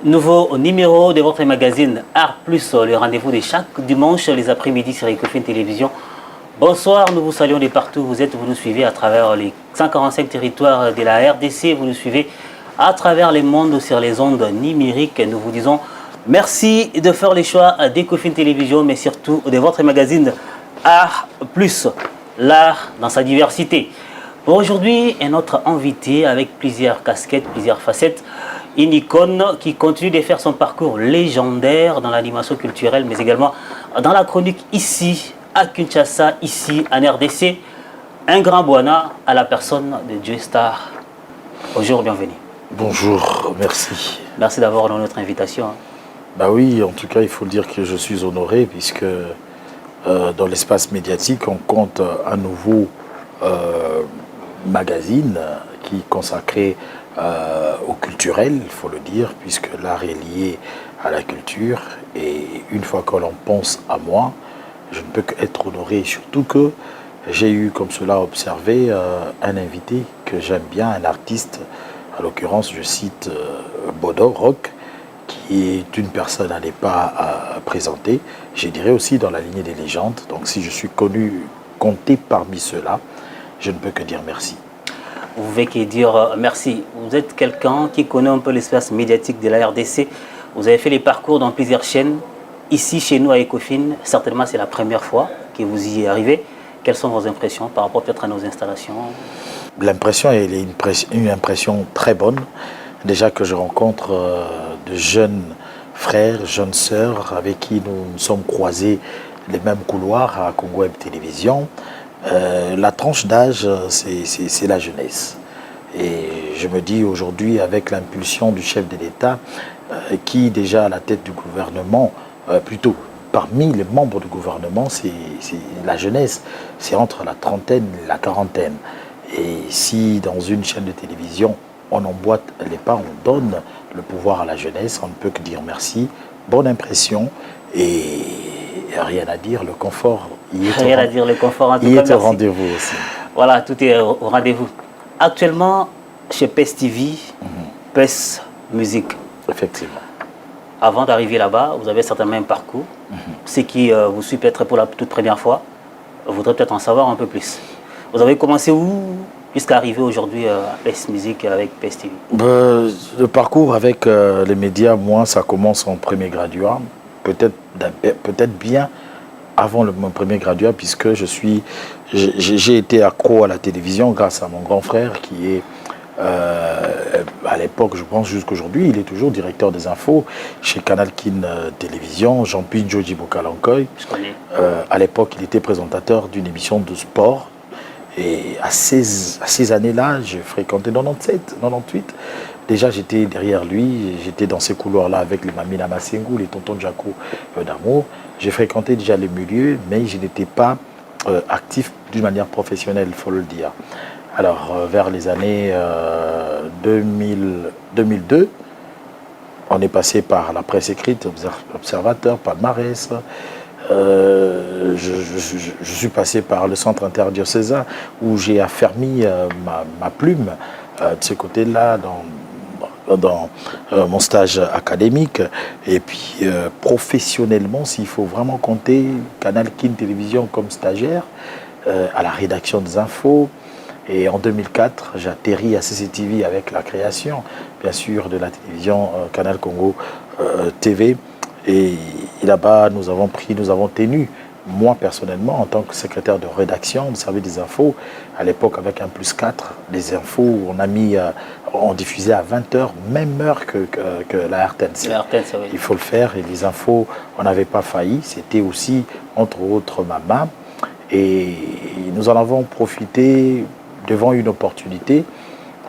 Nouveau numéro de votre magazine Art Plus, le rendez-vous de chaque dimanche les après-midi sur Ecofin Télévision. Bonsoir, nous vous saluons de partout où vous êtes, vous nous suivez à travers les 145 territoires de la RDC, vous nous suivez à travers les mondes sur les ondes numériques. Nous vous disons merci de faire les choix d'Ecofin Télévision, mais surtout de votre magazine Art Plus, l'art dans sa diversité. Pour aujourd'hui, un autre invité avec plusieurs casquettes, plusieurs facettes. Une icône qui continue de faire son parcours légendaire dans l'animation culturelle, mais également dans la chronique ici, à Kinshasa, ici, en RDC. Un grand Bwana à la personne de Dieu Star. Bonjour, bienvenue. Bonjour, merci. Merci d'avoir honoré notre invitation. Bah oui, en tout cas, il faut dire que je suis honoré puisque dans l'espace médiatique, on compte un nouveau magazine qui est consacré au culturel, il faut le dire, puisque l'art est lié à la culture. Et une fois que l'on pense à moi, je ne peux qu'être honoré, surtout que j'ai eu, comme cela observé, un invité que j'aime bien, un artiste, à l'occurrence, je cite Bodo Rock, qui est une personne à ne pas présenter, je dirais aussi dans la lignée des légendes. Donc si je suis connu, compté parmi ceux-là, je ne peux que dire merci. Vous pouvez que dire merci. Vous êtes quelqu'un qui connaît un peu l'espace médiatique de la RDC. Vous avez fait les parcours dans plusieurs chaînes. Ici, chez nous, à Ecofin, certainement, c'est la première fois que vous y arrivez. Quelles sont vos impressions par rapport peut-être à nos installations? L'impression, elle est une impression très bonne. Déjà que je rencontre de jeunes frères, jeunes sœurs avec qui nous sommes croisés les mêmes couloirs à Congo Web Télévision. La tranche d'âge, c'est la jeunesse. Et je me dis aujourd'hui, avec l'impulsion du chef de l'État, qui déjà à la tête du gouvernement, plutôt parmi les membres du gouvernement, c'est la jeunesse, c'est entre la trentaine et la quarantaine. Et si dans une chaîne de télévision, on emboîte les pas, on donne le pouvoir à la jeunesse, on ne peut que dire merci, bonne impression et rien à dire, le confort y est. Rien à dire, le confort en tout cas, merci. Au rendez-vous aussi. Voilà, tout est au rendez-vous. Actuellement, chez PES TV, PES Musique. Effectivement. Avant d'arriver là-bas, vous avez certainement un parcours. Ceux qui vous suivent peut-être pour la toute première fois voudraient peut-être en savoir un peu plus. Vous avez commencé où jusqu'à arriver aujourd'hui à PES Musique avec PES TV? Le parcours avec les médias, moi, ça commence en premier graduat. Peut-être bien avant mon premier graduat, puisque j'ai été accro à la télévision grâce à mon grand frère qui est, à l'époque, je pense jusqu'aujourd'hui, il est toujours directeur des infos chez Canal Kin Télévision, Jean-Pierre Joji Bokalankoy. À l'époque, il était présentateur d'une émission de sport. Et à ces années-là, j'ai fréquenté 97, 98. Déjà, j'étais derrière lui, j'étais dans ces couloirs-là avec les Mamina Massengou, les tontons Jaco d'amour. J'ai fréquenté déjà les milieux, mais je n'étais pas actif d'une manière professionnelle, il faut le dire. Alors, vers les années 2002, on est passé par la presse écrite, Observateur, Palmarès. Je suis passé par le centre interdiocésain où j'ai affermi ma plume de ce côté-là dans mon stage académique. Et puis professionnellement, s'il faut vraiment compter Canal Kin Télévision comme stagiaire, à la rédaction des infos. Et en 2004, j'atterris à CCTV avec la création, bien sûr, de la télévision Canal Congo TV. Et là-bas, nous avons tenu, moi personnellement, en tant que secrétaire de rédaction, de service des infos, à l'époque avec un +4, les infos, on diffusait à 20h, même heure que la RTNC. Oui. Il faut le faire, et les infos, on n'avait pas failli, c'était aussi, entre autres, ma main. Et nous en avons profité devant une opportunité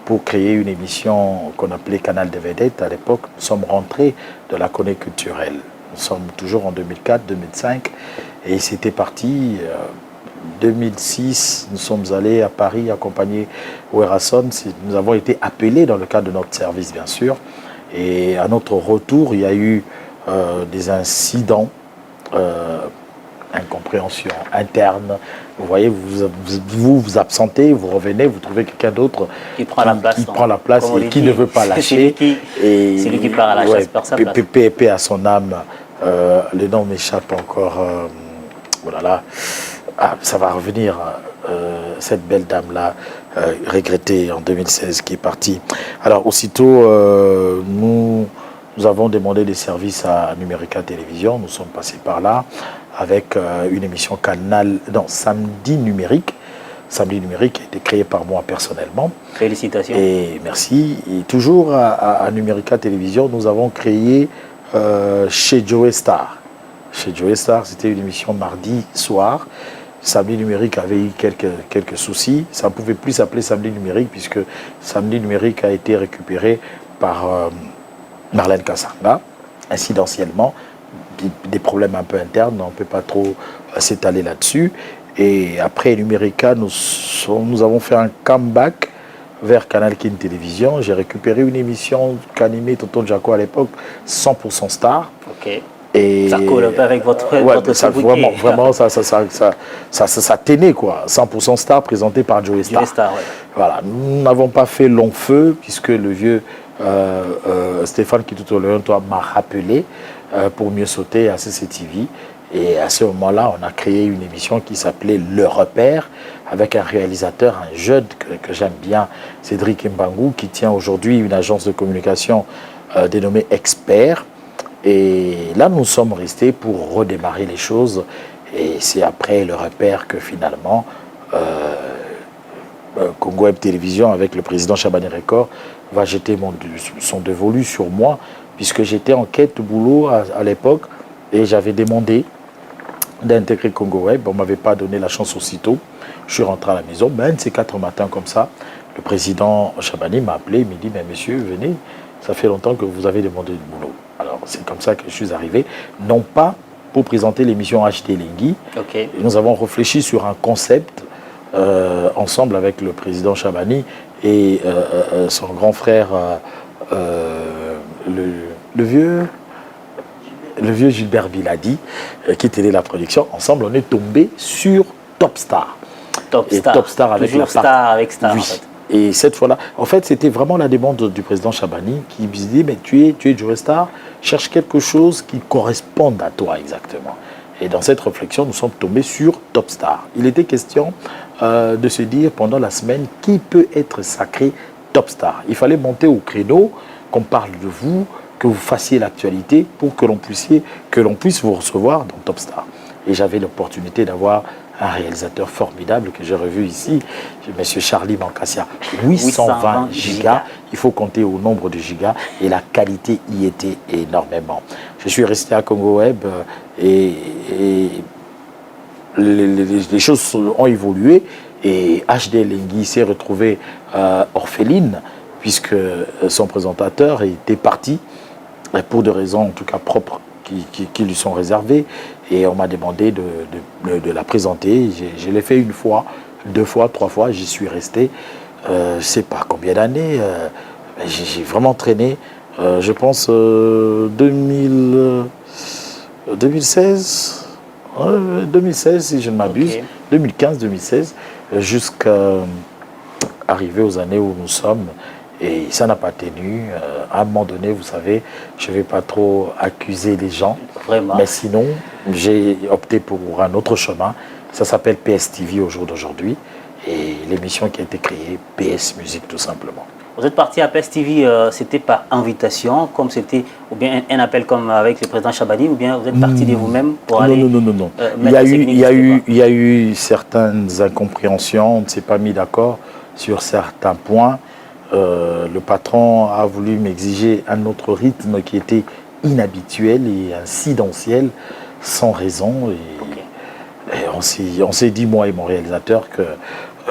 pour créer une émission qu'on appelait Canal des Vedettes. À l'époque, nous sommes rentrés de la chronique culturelle. Nous sommes toujours en 2004, 2005. Et c'était parti. 2006, nous sommes allés à Paris accompagner Werason. Nous avons été appelés dans le cadre de notre service, bien sûr. Et à notre retour, il y a eu des incidents incompréhension interne. Vous voyez, vous absentez, vous revenez, vous trouvez quelqu'un d'autre qui prend la place et qui ne veut pas lâcher. C'est lui qui part à la chasse par sa place. Paix à son âme. Le nom m'échappe encore. Voilà. Ah, ça va revenir. Cette belle dame-là, regrettée en 2016, qui est partie. Alors, aussitôt, nous avons demandé des services à Numérica Télévision. Nous sommes passés par là avec une émission Samedi Numérique. Samedi Numérique a été créé par moi personnellement. Félicitations. Et merci. Et toujours à Numérica Télévision, nous avons créé chez Joey Star. Chez Joey Star, c'était une émission mardi soir. Samedi Numérique avait eu quelques soucis. Ça ne pouvait plus s'appeler Samedi Numérique puisque Samedi Numérique a été récupéré par Marlène Kassanga, incidentiellement. Des problèmes un peu internes, on ne peut pas trop s'étaler là-dessus. Et après Numérica, nous avons fait un comeback vers Canal Kin Télévision. J'ai récupéré une émission qu'animait Tonton Jaco à l'époque, 100% Star. Ok. Et ça colle un peu avec votre ça, vraiment, ça tenait, quoi. 100% Star présenté par Joey Star. Star, ouais. Voilà. Nous n'avons pas fait long feu, puisque le vieux Stéphane Kituto-Leon m'a rappelé pour mieux sauter à CCTV. Et à ce moment-là, on a créé une émission qui s'appelait Le Repère, avec un réalisateur, un jeune que j'aime bien, Cédric Mbangou, qui tient aujourd'hui une agence de communication dénommée Expert. Et là, nous sommes restés pour redémarrer les choses. Et c'est après Le Repère que finalement, Congo Web Télévision, avec le président Chabani Record, va jeter son dévolu sur moi, puisque j'étais en quête de boulot à l'époque et j'avais demandé d'intégrer Congo Web. On ne m'avait pas donné la chance aussitôt. Je suis rentré à la maison, mais un de ces 4 matins comme ça, le président Chabani m'a appelé, il m'a dit, mais monsieur, venez, ça fait longtemps que vous avez demandé du boulot. Alors, c'est comme ça que je suis arrivé, non pas pour présenter l'émission HD Lingui. Okay. Nous avons réfléchi sur un concept ensemble avec le président Chabani et son grand frère, le vieux Gilbert Biladi, qui était la production. Ensemble, on est tombé sur Top Star. Top Star avec la Star avec Star. Oui. En fait. Et cette fois-là, en fait, c'était vraiment la demande du président Chabani qui me dit, mais tu es Joey Star, cherche quelque chose qui corresponde à toi exactement. Et dans cette réflexion, nous sommes tombés sur Top Star. Il était question de se dire pendant la semaine qui peut être sacré Top Star. Il fallait monter au créneau, qu'on parle de vous, que vous fassiez l'actualité pour que l'on puisse vous recevoir dans Top Star. Et j'avais l'opportunité d'avoir un réalisateur formidable que j'ai revu ici, M. Charlie Mancassia. 820 gigas, il faut compter au nombre de gigas, et la qualité y était énormément. Je suis resté à Congo Web et les choses ont évolué, et HD Lingui s'est retrouvé orpheline, puisque son présentateur était parti, pour des raisons en tout cas propres qui lui sont réservées, et on m'a demandé de la présenter. Je l'ai fait 1 fois, 2 fois, 3 fois, j'y suis resté, je ne sais pas combien d'années, j'ai vraiment traîné, je pense 2016 si je ne m'abuse, okay. 2015-2016, jusqu'à arriver aux années où nous sommes. Et ça n'a pas tenu. À un moment donné, vous savez, je ne vais pas trop accuser les gens. Vraiment. Mais sinon, j'ai opté pour un autre chemin. Ça s'appelle PS TV au jour d'aujourd'hui. Et l'émission qui a été créée, PS Musique tout simplement. Vous êtes parti à PS TV, c'était par invitation, comme c'était, ou bien un appel comme avec le président Chabani, ou bien vous êtes parti de vous-même pour aller... Non. Il y a eu certaines incompréhensions, on ne s'est pas mis d'accord sur certains points. Le patron a voulu m'exiger un autre rythme qui était inhabituel et incidentiel, sans raison. Et on s'est dit, moi et mon réalisateur, que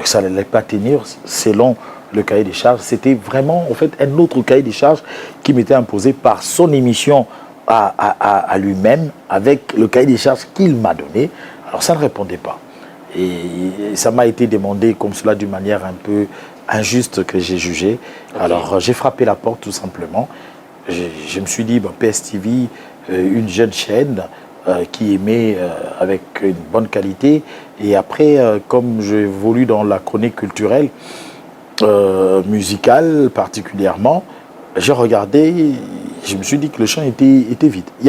ça n'allait pas tenir selon le cahier des charges. C'était vraiment, en fait, un autre cahier des charges qui m'était imposé par son émission à lui-même, avec le cahier des charges qu'il m'a donné. Alors ça ne répondait pas. Et ça m'a été demandé comme cela d'une manière un peu injuste que j'ai jugé. Okay. Alors j'ai frappé la porte tout simplement. Je me suis dit, PS TV, une jeune chaîne, qui émet avec une bonne qualité. Et après, comme j'évolue dans la chronique culturelle, musicale particulièrement, j'ai regardé, je me suis dit que le champ était vide. Il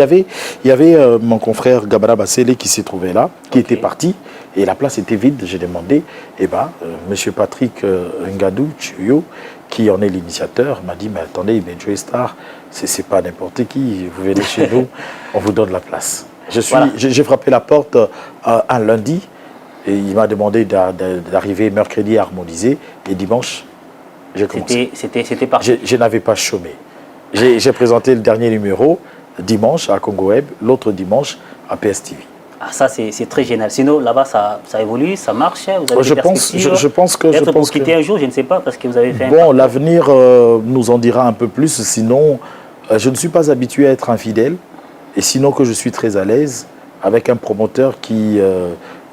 y avait mon confrère Gabara Bassele qui s'est trouvé là, qui était parti, et la place était vide. J'ai demandé, M. Patrick Ngadou Chuyo, qui en est l'initiateur, m'a dit, mais attendez, mais Joey Star, c'est pas n'importe qui, vous venez chez nous, on vous donne la place. J'ai frappé la porte un lundi, et il m'a demandé d'arriver mercredi à harmoniser, et dimanche, j'ai commencé. C'était parti. Je n'avais pas chômé. J'ai présenté le dernier numéro dimanche à Congo Web, l'autre dimanche à PSTV. Ah, ça, c'est très génial. Sinon, là-bas, ça évolue, ça marche. Vous avez je pense que... Peut-être vous quitter un jour, je ne sais pas, parce que vous avez fait Bon, l'avenir nous en dira un peu plus. Sinon, je ne suis pas habitué à être infidèle. Et sinon que je suis très à l'aise avec un promoteur qui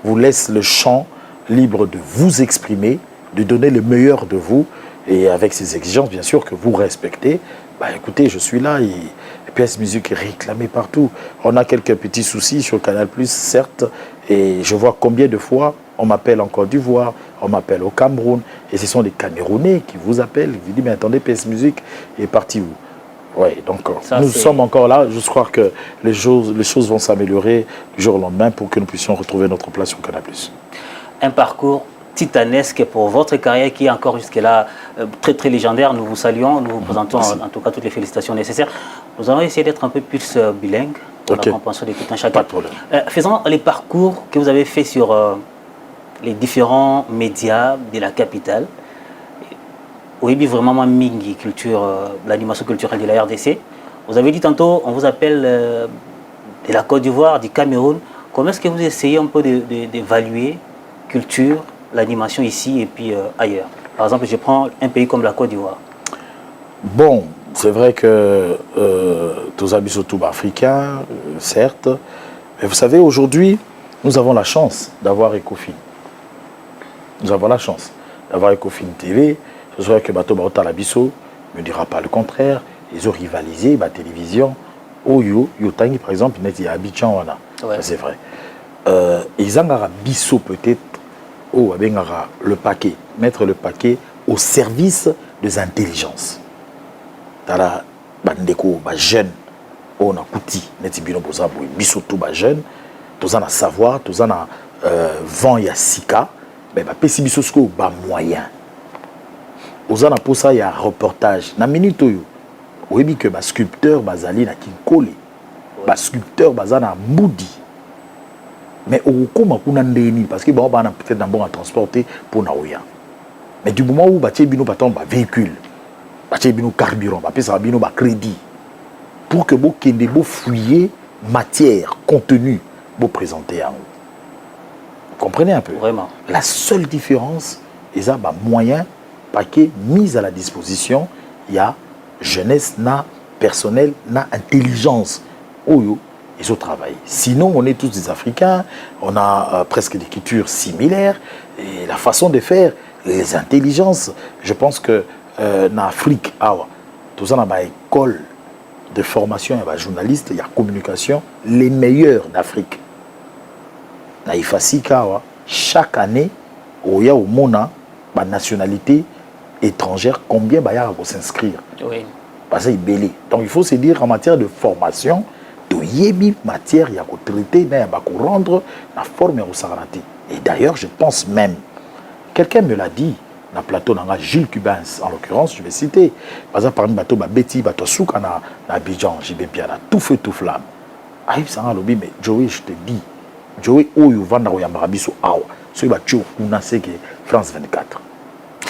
vous laisse le champ libre de vous exprimer, de donner le meilleur de vous. Et avec ces exigences, bien sûr, que vous respectez. Écoutez, je suis là et PS Musique est réclamée partout. On a quelques petits soucis sur Canal+, certes, et je vois combien de fois on m'appelle en Côte d'Ivoire, on m'appelle au Cameroun, et ce sont les Camerounais qui vous appellent. Vous dites, mais attendez, PS Musique est parti où? Oui, donc nous sommes encore là. Je crois que les choses vont s'améliorer du jour au lendemain pour que nous puissions retrouver notre place sur Canal+. Un parcours titanesque pour votre carrière qui est encore jusque-là très très légendaire. Nous vous saluons, nous vous présentons en tout cas toutes les félicitations nécessaires. Nous allons essayer d'être un peu plus bilingue pour la compréhension de tout un chacun. Pas de problème. Faisons les parcours que vous avez fait sur les différents médias de la capitale. Oui, vraiment Mingi, l'animation culturelle de la RDC. Vous avez dit tantôt, on vous appelle de la Côte d'Ivoire, du Cameroun. Comment est-ce que vous essayez un peu d'évaluer culture, l'animation ici et puis ailleurs? Par exemple, je prends un pays comme la Côte d'Ivoire. Bon, c'est vrai que tous habits surtout africains, certes. Mais vous savez, aujourd'hui, nous avons la chance d'avoir Ecofin. Nous avons la chance d'avoir Ecofin TV. Je sais que Bato Baota Labiso ne me dira pas le contraire. Ils ont rivalisé, la télévision. Oyo, Yotangi par exemple, il y a Abidjan, voilà. Ouais. C'est vrai. Ils ont Bisso peut-être, le paquet, mettre le paquet au service des intelligences. Tala bandeko ba jeune, on a kuti, neti bino boza boy, biso tout ba jeune, tous en a savoir, tous en a vent ya sika, mais ba pesi biso sko ba moyen. Ozana pour ça il y a reportage. Na minute oyo, oyebi que ba sculpteur bazali na kinkole, ba sculpteur bazana moudi. Mais au comment kuna ndeni parce que ba na peut-être d'abord à transporter pour na oya. Mais du moment où ba bino baton ba véhicule, ba bino carburant, ba pesa bino ba crédit pour que vous kende bo fouiller matière, contenu, vous présenter à vous. Vous comprenez un peu? Vraiment. La seule différence, c'est ça, moyen paquet mis à la disposition, il y a jeunesse, na personnel, na intelligence. Oyo, ils ont travaillé. Sinon, on est tous des Africains, on a presque des cultures similaires, et la façon de faire, les intelligences, je pense que en Afrique, tout ça, dans école de formation, il y a journaliste, il y a communication, les meilleurs d'Afrique. Chaque année, il y a au monde la nationalité étrangère, combien il y a pour s'inscrire. Oui. Parce que c'est belé. Donc il faut se dire en matière de formation, il y a matière, il y a traiter, il y a rendre la forme au Sarati. Et d'ailleurs, je pense même, quelqu'un me l'a dit, dans le plateau, dans Gilles Cubans, en l'occurrence, je vais citer, par exemple, parmi bateau, Betty, bateau souk, na Abidjan, JBP, tout feu, tout flamme. Arrive ça, lobby, mais Joey, je te dis, Joey, où il va dans le Yambarabiso, ce qui va tuer, on a c'est que France 24.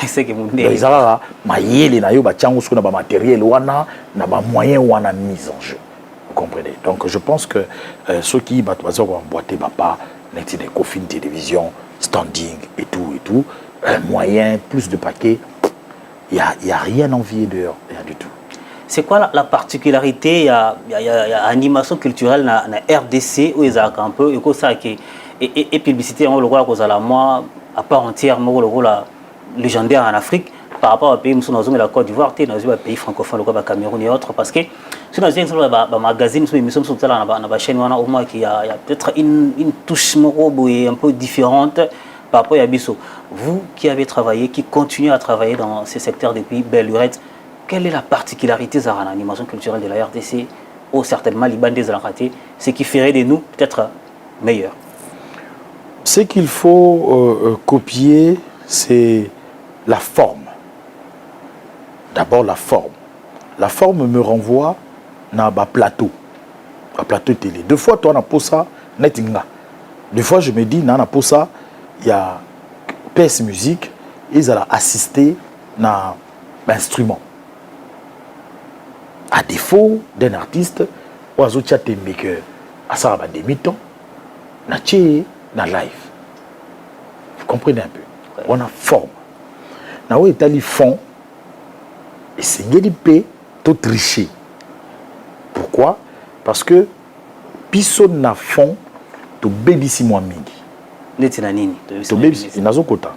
C'est que mon nez. Les Arabes, maïeli, na yo, batiango, ce qu'on a matériel, wana, na ba moyen, wana mise en jeu. Vous comprenez? Donc, je pense que ceux qui battent, emboîter, pas, net des coffines, télévision, standing et tout. Un moyen, plus de paquets, il n'y a rien envié dehors, rien du tout. C'est quoi la particularité? Il y a animation culturelle dans la RDC où ils ont un peu et publicité, on le voit à la moi à part entière, on le voit légendaire en Afrique par rapport au pays, nous sommes dans la Côte d'Ivoire, dans un pays francophone, le Cameroun et autres, parce que Si on a un magazine, sur l'émission, sur la chaîne, on a au moins qu'il y a peut-être une touche un peu différente par rapport à Bisso. Vous qui avez travaillé, qui continuez à travailler dans ces secteurs depuis belle lurette, quelle est la particularité de l'animation culturelle de la RDC ou certainement Liban des Alaraté, ce qui ferait de nous peut-être meilleurs? Ce qu'il faut copier, c'est la forme. D'abord la forme. La forme me renvoie à un plateau télé. Deux fois, toi, on a pour ça, netinga. Deux fois, je me dis, on a pour ça, il y a PS Musique, ils ont assisté à l'instrument. À défaut d'un artiste, on a chaté que à ça va demi-temps, na live. Vous comprenez un peu? Ouais. On a forme. Na où est allé fond et c'est ngeli tout tricher. Pourquoi? Parce que piso na fond to baby si moi mingi. Netina nini? To baby nazo kota.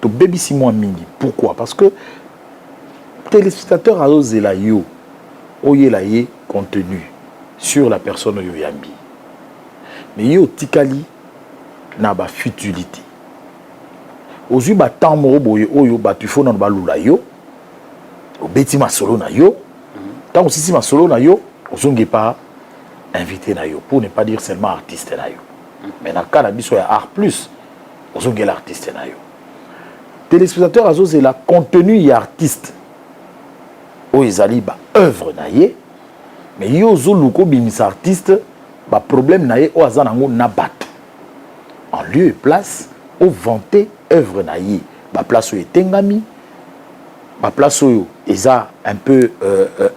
To baby si moi mingi. Pourquoi? Parce que téléspectateur a osé la yo oye la ye contenu sur la personne yo yambi. Mais yo tikali na ba futilité. Ozu ba temps mo boye oyo ba tu fo na ba lula yo. Obeti ma solo na yo. Tant aussi si ma solo na yo, ozonge pas invité na yo pour ne pas dire seulement artiste na yo. Mais dans le cas de soit art plus, ozonge l'artiste na yo. Téléspectateur azo c'est la contenu y artiste. O ezali ba œuvre na ye. Mais yo zo luko bimis artiste ba problème na ye o azanango na bato. En lieu et place au vanté œuvre na ye. Ba place o etengami. Ba place o eza un peu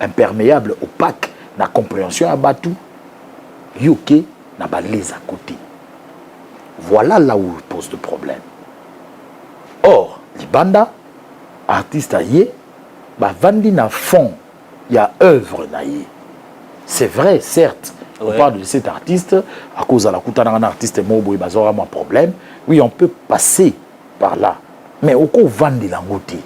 imperméable opaque na compréhension à batou. Yoke na ba les à côté. Voilà là où pose le problème. Or, Libanda artiste à ye ba vandi na fond il y a œuvre na ye. C'est vrai, certes. Ouais. On parle de cet artiste, à cause de la coutana un artiste mobo et bazora mon problème. Oui, on peut passer par là. Mais au coup, vendre l'angoté.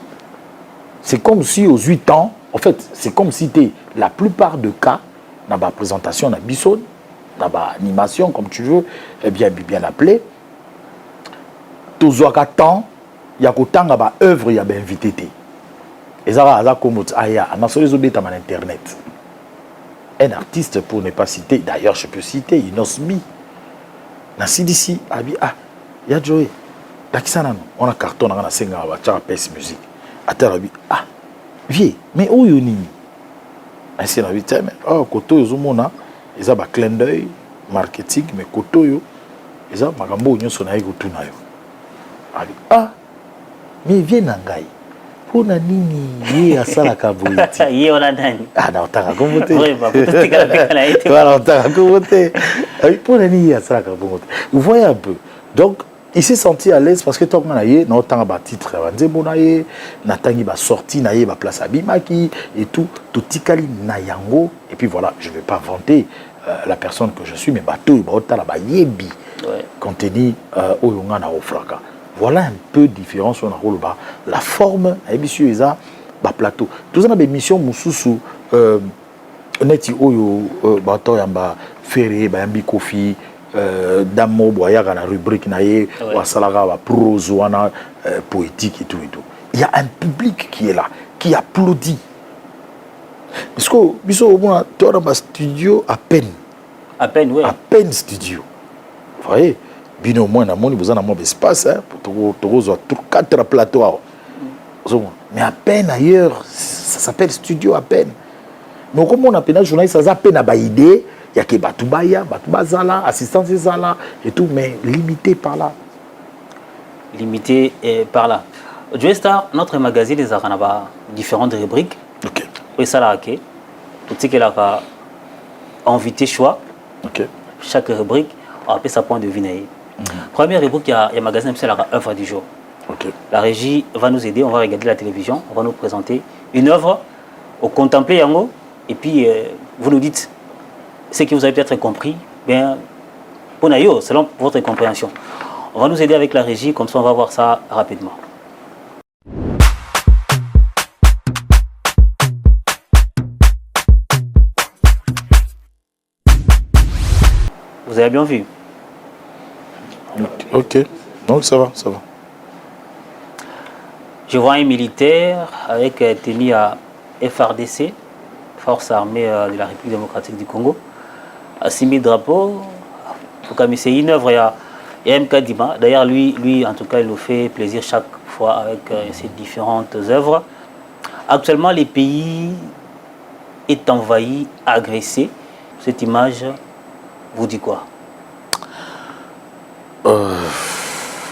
C'est comme si aux 8 ans, en fait, c'est comme si la plupart des cas, dans la présentation, dans la bisson, dans l'animation, comme tu veux, bien l'appeler, tous les temps, il y a autant d'œuvres, il y a des invités. Et ça va comme aya, on a sur les obéis à internet. Un artiste, pour ne pas citer, d'ailleurs je peux citer, Inosmi. Nasi d'ici, il y a Joey. On a carton, on a 5 ans, on a PS musique. Vieux, mais où est-ce ainsi on a dit, mais koto yo zomona, ils ont un clin d'œil marketing, mais koto yo, ils ont un peu de choses na yo tuna yo. Mais viens nangai. Pour nini ye asala kaboiti. Ye ona nani? Na otaka komote. Oui, bah peut-être que la pécala été. Voilà, otaka komote. Pour nini ye asala kaboiti. Vous voyez un peu. Donc il s'est senti à l'aise parce que tant qu'on a eu non tant ba titre banzembo na ye na tangi ba sorti na ye ba place abimaki et tout tikali na yango et puis voilà, je vais pas vanter la personne que je suis mais bateau ba otala ba yebi contenu oyonga na ofraka. Voilà un peu différent sur la forme et bien eza ba plateau. Tout ça na ba émission mususu neti oyo bato yamba ferré ba yambi kofi Damo boyaka na rubrique naie ou salaga wa prose ou poétique et tout et tout. Il y a un public qui est là, qui applaudit. Parce que biso au moins tu as un studio à peine. À peine, oui. À peine studio. Vous voyez, bien au moins dans mon vous en a moins d'espace pour 4 plateaux. Mais à peine ailleurs, ça s'appelle studio à peine. Mais comme on a peine journaliste, ça à peine à ba idée. Il y a que Batubaya, Batubazala, assistance Zala et tout, mais limité par là. Limité par là. Joey Star, notre magazine, les a différentes rubriques. Ok. Et ça, là, ok. Tout ce qu'il a invité choix. Ok. Chaque rubrique a appelé sa point de vue. Première rubrique, il y a un magazine, c'est la œuvre du jour. Ok. La régie va nous aider, on va regarder la télévision, on va nous présenter une œuvre, au contempler Yango, et puis vous nous dites ce que vous avez peut-être compris, bien, pour Nayo, selon votre compréhension. On va nous aider avec la régie, comme ça on va voir ça rapidement. Vous avez bien vu. Ok, donc ça va, ça va. Je vois un militaire avec tenue à FRDC, Force armée de la République démocratique du Congo, à 6000 drapeaux. En tout cas, mais c'est une œuvre. Il y a MK Dima. D'ailleurs, lui, en tout cas, il nous fait plaisir chaque fois avec ses différentes œuvres. Actuellement, le pays est envahi, agressé. Cette image vous dit quoi?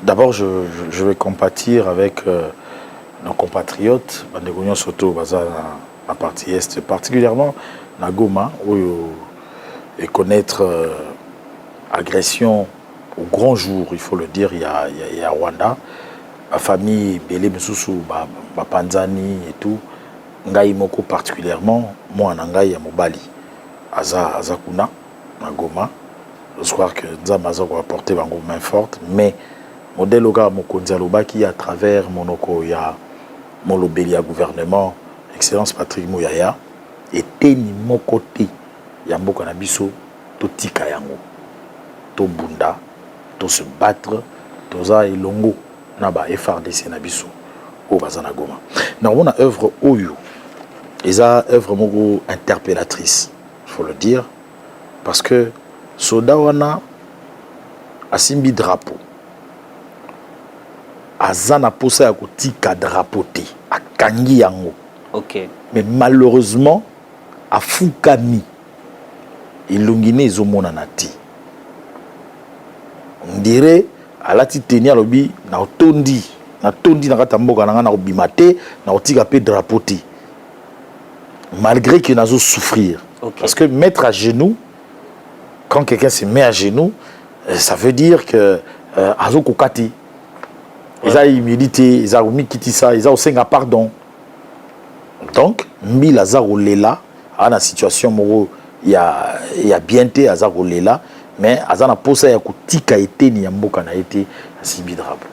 D'abord, je vais compatir avec nos compatriotes, Bandegonion Soto, la partie Est, particulièrement na Goma, où et connaître agression au grand jour, il faut le dire, il y a Rwanda, ma famille, Bélé Moussoussou, Panzani et tout, Ngai Moko particulièrement, moi en Ngai à Mobali, Azakuna, na Goma, le soir que Nzamazo va apporter une main forte, mais modèle au gars Mokonzaloba qui à travers Monoko, il y a mon lobélia gouvernement, Excellence Patrick Mouyaya, et Teni Mokote, Yambo Kanabiso, to tika yango, to bunda, to se battre, to za ilongo, naba FRDC Nabiso, au Bazana Goma. Nous avons une œuvre Oyo, et ça œuvre moko interpellatrice, il faut le dire, parce que Sodawana a simbi drapeau. Azana posa ya kotika drapoté a kangi yango. Ok. Mais malheureusement a fukami ilungine ezomona nati. On dirait à la titenia lobi na tondi na kata mboka na na obimate na otika pe drapoté. Malgré que nazo souffrir. Okay. Parce que mettre à genoux, quand quelqu'un se met à genoux, ça veut dire que azo kokati. Ils ont humilité, ils ont mis ça, ils ont aussi un pardon. Donc, mi lazaro lela, à la situation où il y a bien été lazaro lela, mais azana posa ya kutika été ni yamboka na été sibidrabo.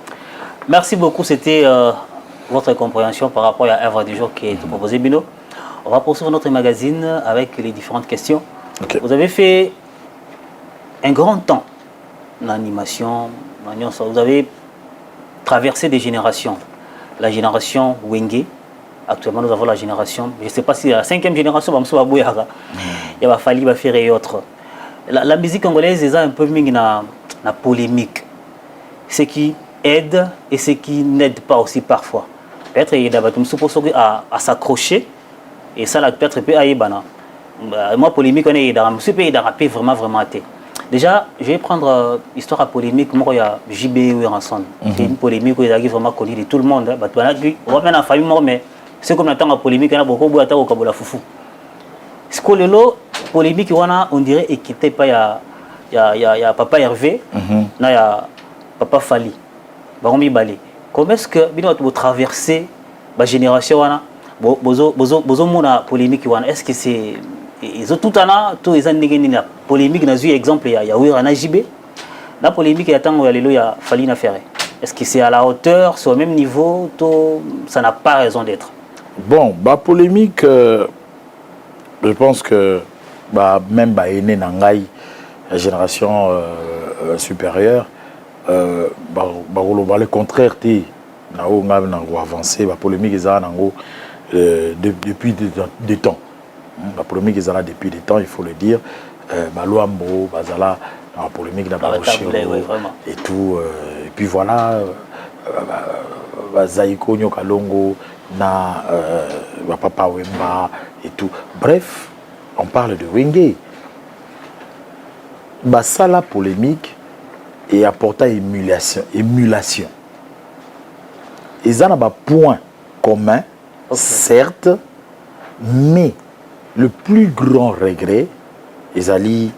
Merci beaucoup, c'était votre compréhension par rapport à l'œuvre du jour qui est proposée, Bino. On va poursuivre notre magazine avec les différentes questions. Okay. Vous avez fait un grand temps en animation, vous avez traverser des générations. La génération Wenge, actuellement nous avons la génération, je ne sais pas si la 5e génération, il va falloir faire et autres. La musique congolaise est un peu mis dans la polémique. Ce qui aide et ce qui n'aide pas aussi parfois. Peut-être qu'il y a à s'accrocher et ça peut-être peut aller. Moi, polémique, on est dans ce pays d'arraper vraiment athée. Déjà, je vais prendre l'histoire à polémique. Moi, il y a JB Ranson. C'est une polémique où il est vraiment connu de tout le monde. On va mettre en famille, mais c'est comme la polémique, il y a beaucoup de temps au Kabola Foufou. Ce que polémique, on dirait qu'il n'y a pas Papa Hervé, il y a Papa Fali. Comment est-ce que vous traversez la génération, polémique, est-ce que c'est. Ils ont tout un tout ils ont une polémique dans un exemple il y a Wirana JB la polémique il y a tant il y a Falina Ferré. Est-ce que c'est à la hauteur sur le même niveau tout, ça n'a pas raison d'être? Bon polémique je pense que même aîné nangai la génération supérieure le contraire té na o ngab na avancer polémique ils ont depuis des temps. La polémique est là depuis des temps, il faut le dire. Malouambo, Bazala, la polémique d'Abarochiro et tout. Et puis voilà, Zaiko Nyokalongo, na Papa Wemba et tout. Bref, on parle de Wenge. Ça, la polémique et apporta émulation. Ils ont un point commun, certes, mais le plus grand regret, Ezali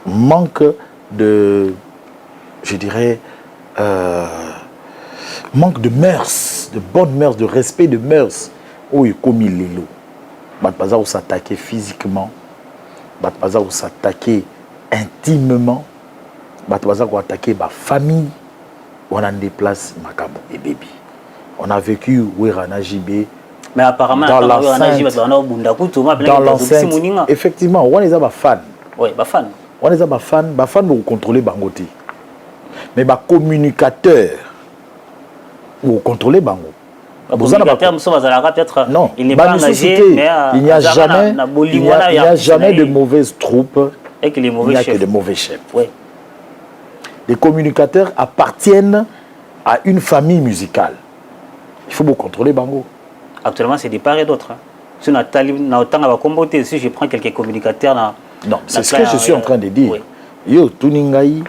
manque de, je dirais, manque de mœurs, de bonnes mœurs, de respect de mœurs. Oui, comme il est là. Batpaza où s'attaquer physiquement, Batpaza où s'attaquer intimement, Batpaza où attaquer ma famille, on en déplace Makabo et Baby. On a vécu Wirana JB. Mais apparemment, dans l'enceinte, effectivement, on est des fans. Oui, bah fan. On est des fans, vous contrôlez Bangoté. Mais les communicateurs, vous contrôlez Bango. Non, il n'est pas engagé, mais il n'y a jamais de mauvaises troupes. Et que les mauvais il n'y a chefs. que de mauvais chefs. Oui. Les communicateurs appartiennent à une famille musicale. Il faut vous contrôler Bango. Actuellement, c'est des part et d'autres. Si je prends quelques communicateurs... Non, c'est ce que je suis en train de dire. Oui. Yo, Tuningaï,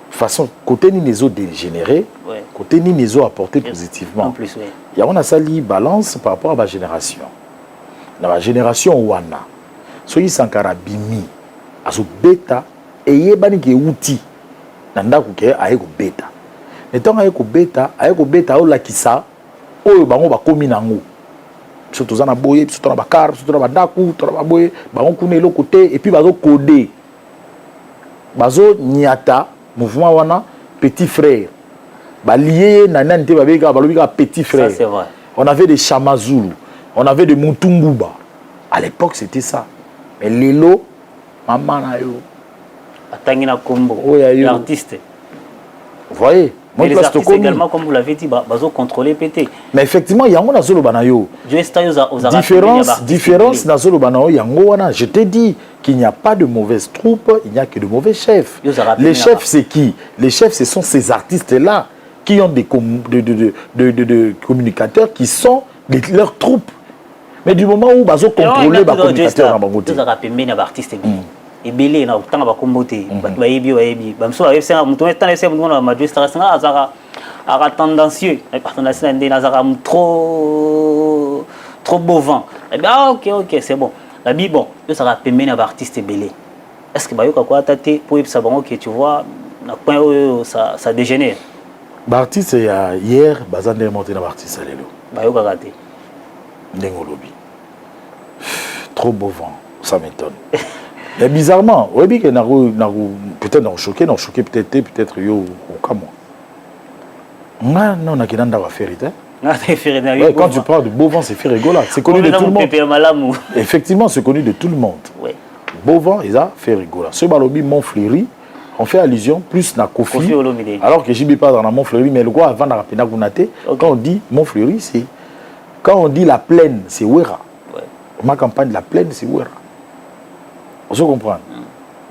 façon, côté ni les autres dégénérés, Oui. côté ni les autres apportés positivement. En plus, oui. Il y a une sali balance par rapport à ma génération. Dans ma génération, Wana, soyi sankara bimi, aso beta, et yebani ke outil, nanda kuke aeko beta. Mettons aeko beta, o lakisa, o bango bakomi nango. Surtout dans la boye, surtout dans la car, surtout dans la daku, surtout dans la boye, bango kune l'autre côté, et puis bazo codé. Bazo nyata, mouvement wana, petit frère. Ba lié nanan te babeka balobika petit frère. Ça c'est vrai. On avait des Chamazulu, on avait des Mutunguba. À l'époque c'était ça. Mais Lelo, maman na yo. Atangina Kombo, l'artiste. Vous voyez? Et les artistes également, comme vous l'avez dit, bazo contrôler pété. Mais effectivement, il y a un zolo banayo. Différence dans zolo banayo, je t'ai dit qu'il n'y a pas de mauvaises troupes, il n'y a que de mauvais chefs. Les chefs, c'est qui? Les chefs, ce sont ces artistes-là qui ont des communicateurs qui sont leurs troupes. Mais du moment où bazo contrôler les communicateurs, et belé na tanga ba kombote bayebi bamso ba yebsenga muto tanga yebsenga muto na major star sanga azaka aka tendancieux et tendancieux ndé nazaka trop bovin et bien ok c'est bon la bi bon yo saka pembe na ba artiste belé est-ce que bayoka quoi taté pour yebsa bango que tu vois na point ça dégénère ba artiste hier bazande monter na ba artiste lelo bayoka raté ndengolobi trop bovin ça m'étonne. Mais bizarrement, oui, peut-être non choqué peut-être yo au Cameroun. Non, on a qui n'a pas fait ouais, quand tu parles de Beauvant, c'est fait rigola. C'est connu de tout le monde. Effectivement, c'est connu de tout le monde. Oui. Beauvant, ils ont fait rigola. Ce balobi Montfleury, on fait allusion plus na Kofi. Alors que j'y pas dans la Montfleury, mais le gars avant la Pena Gunate, quand on dit Montfleury, c'est quand on dit la plaine, c'est Ouera. Ouais. Ma campagne, la plaine, c'est Ouera. Vous comprenez?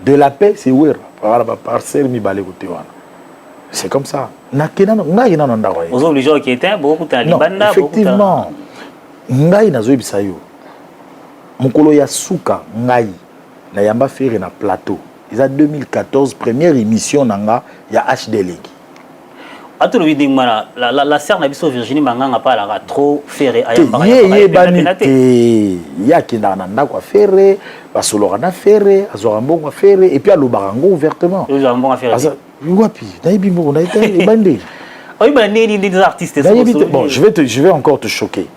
De la paix, c'est où? C'est comme ça. Vous avez les gens qui étaient beaucoup de Libanda. Effectivement. Ngai na zoebi sayo. Mukolo ya suka ngai na yamba faire na plateau. Ils a 2014 première émission nanga ya HD League. À tout le vidéo, la sœur Nabiso Virginie Manganga pas la trop ferré à Yamba. Ya qui n'a pas ferré, parce que l'on a ferré, Azorambo a ferré, et puis à l'Obarango ouvertement. L'Obarango a ferré. Wapi, Naibimbo, on a été bandé. Oui, mais des artistes. Bon, je vais encore te choquer.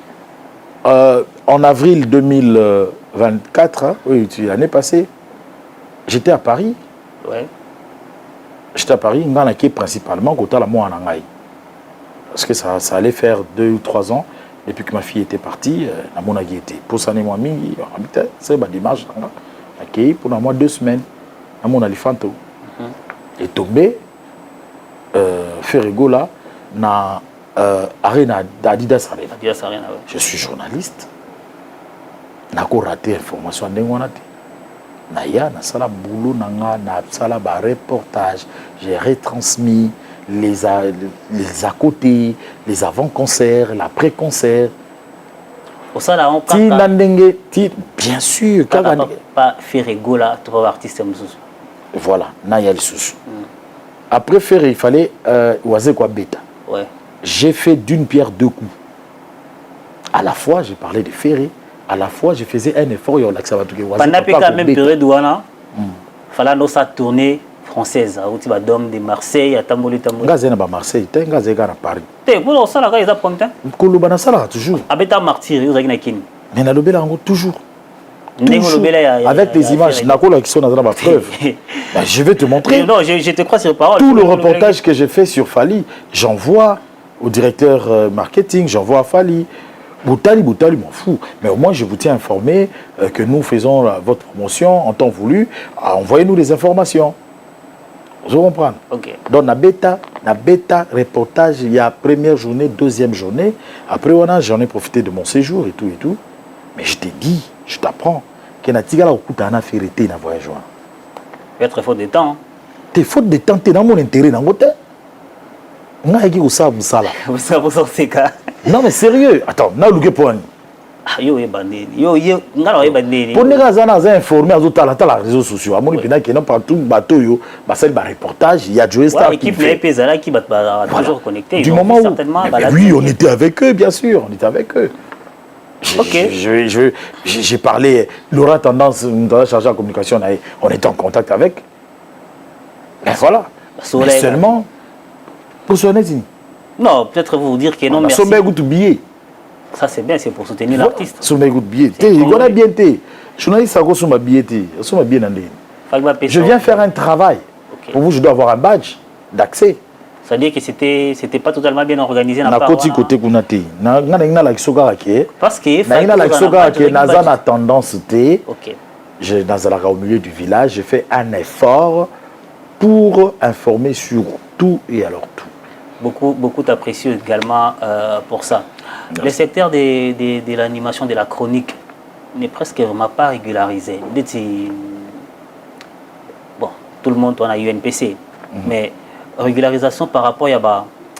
En avril 2024, hein, oui, l'année passée, j'étais à Paris. Ouais. J'étais à Paris, principalement côté la moi en Angaï. Parce que ça allait faire 2 ou 3 ans depuis que ma fille était partie, à mon était. Pour ça, moi, c'est ma démarche. Pour moi 2 semaines, à mon alifanto. Et tombé, Ferrigo là, na Arena d'Adidas Arena. Adidas Arena, ouais. Je suis journaliste. N'a pas raté information Naya, na sala boulot nanga, na sala ba reportage, j'ai retransmis les à côté, les avant-concerts, l'après-concert. Au ça là on bien sûr, pas Ferrigo là, trois artistes mususu. Voilà, Naya le sous. Après faire il fallait oiser quoi bêta. Ouais. J'ai fait d'une pierre 2 coups. À la fois, j'ai parlé de Ferré. À la fois, je faisais un effort. Pendant la même période, il fallait nous sa tournée française. Il y a de Marseille, à Tamboli. Gazé à Marseille, il y a à Paris. Pour ça, il y a point. Kouloubana Sala, toujours. Abeta Martyr, il y a mais na lobela toujours. Avec les images, qui sont dans la preuve. Je vais te montrer. Non, je te crois sur parole. Tout le reportage que j'ai fait sur Fali, j'envoie au directeur marketing, j'envoie à Fali. Boutali, m'en fout. Mais au moins, je vous tiens informé que nous faisons votre promotion en temps voulu. Envoyez-nous des informations. Vous comprenez? Ok. Donc, na bêta reportage, il y a première journée, deuxième journée. Après, j'en ai profité de mon séjour et tout et tout. Mais je t'ai dit, je t'apprends, que na tigala okuta na férité na voyage. Peut-être faute de temps. T'es faute de temps, t'es dans mon intérêt, dans mon temps. Nga eki usaba musala. Vous savez, vous sortez cas. Non mais sérieux. Attends, na luke point. Yo bandeni. Yo ngala bandeni. Pour les gens informés aux autres la réseaux sociaux. À mon épina qui non partout bateau yo, bah c'est un reportage, il y a Joe Star qui fait Pezala qui va toujours connecté. Du moment où certainement oui, on était avec eux bien sûr, on était avec eux. OK. J'ai parlé Laura Tendance chargée en communication, on était en contact avec. Et voilà. Mais seulement pour sonner. Non, peut-être vous dire que non, merci. Ça, c'est bien, c'est pour soutenir l'artiste. Sommet goût billet. On a bien été. Journaliste, ça goûte ma billet. Je viens faire un travail. Okay. Pour vous, je dois avoir un badge d'accès. C'est-à-dire que c'était pas totalement bien organisé. Parce que la tendance était. Au milieu du village, j'ai fait un effort pour informer sur tout et alors tout. Beaucoup t'apprécient également pour ça. Le secteur de l'animation, de la chronique n'est presque vraiment pas régularisé. Bon, tout le monde on a UNPC, mais régularisation par rapport il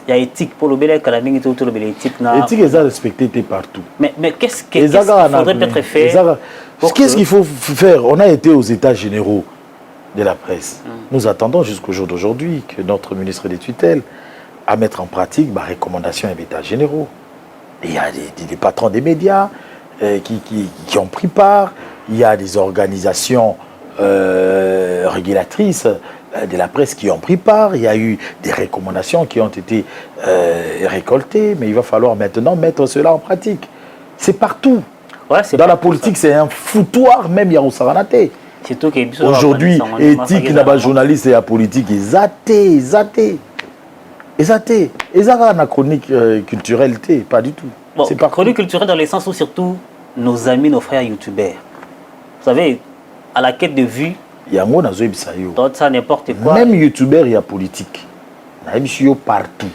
y a éthique pour le bel calaming et tout le bel éthique. L'éthique est respectée partout. Mais qu'est-ce qu'il faudrait peut-être faire? Qu'est-ce qu'il faut faire? On a été aux États généraux de la presse. Nous attendons jusqu'au jour d'aujourd'hui que notre ministre des tutelles à mettre en pratique les recommandations des États généraux. Et il y a des patrons des médias qui ont pris part, il y a des organisations régulatrices de la presse qui ont pris part, il y a eu des recommandations qui ont été récoltées, mais il va falloir maintenant mettre cela en pratique. C'est partout. Ouais, dans la politique, c'est un foutoir, même il y a au Saranate. Aujourd'hui, éthique, les journalistes et la politique, ils athées. Et ça, la chronique culturelle, pas du tout. Bon, c'est pas chronique culturelle dans le sens où surtout nos amis, nos frères youtubeurs. Vous savez, à la quête de vues, il y a un ça n'importe quoi. Même youtubeur, il y a politique. Il y a partout.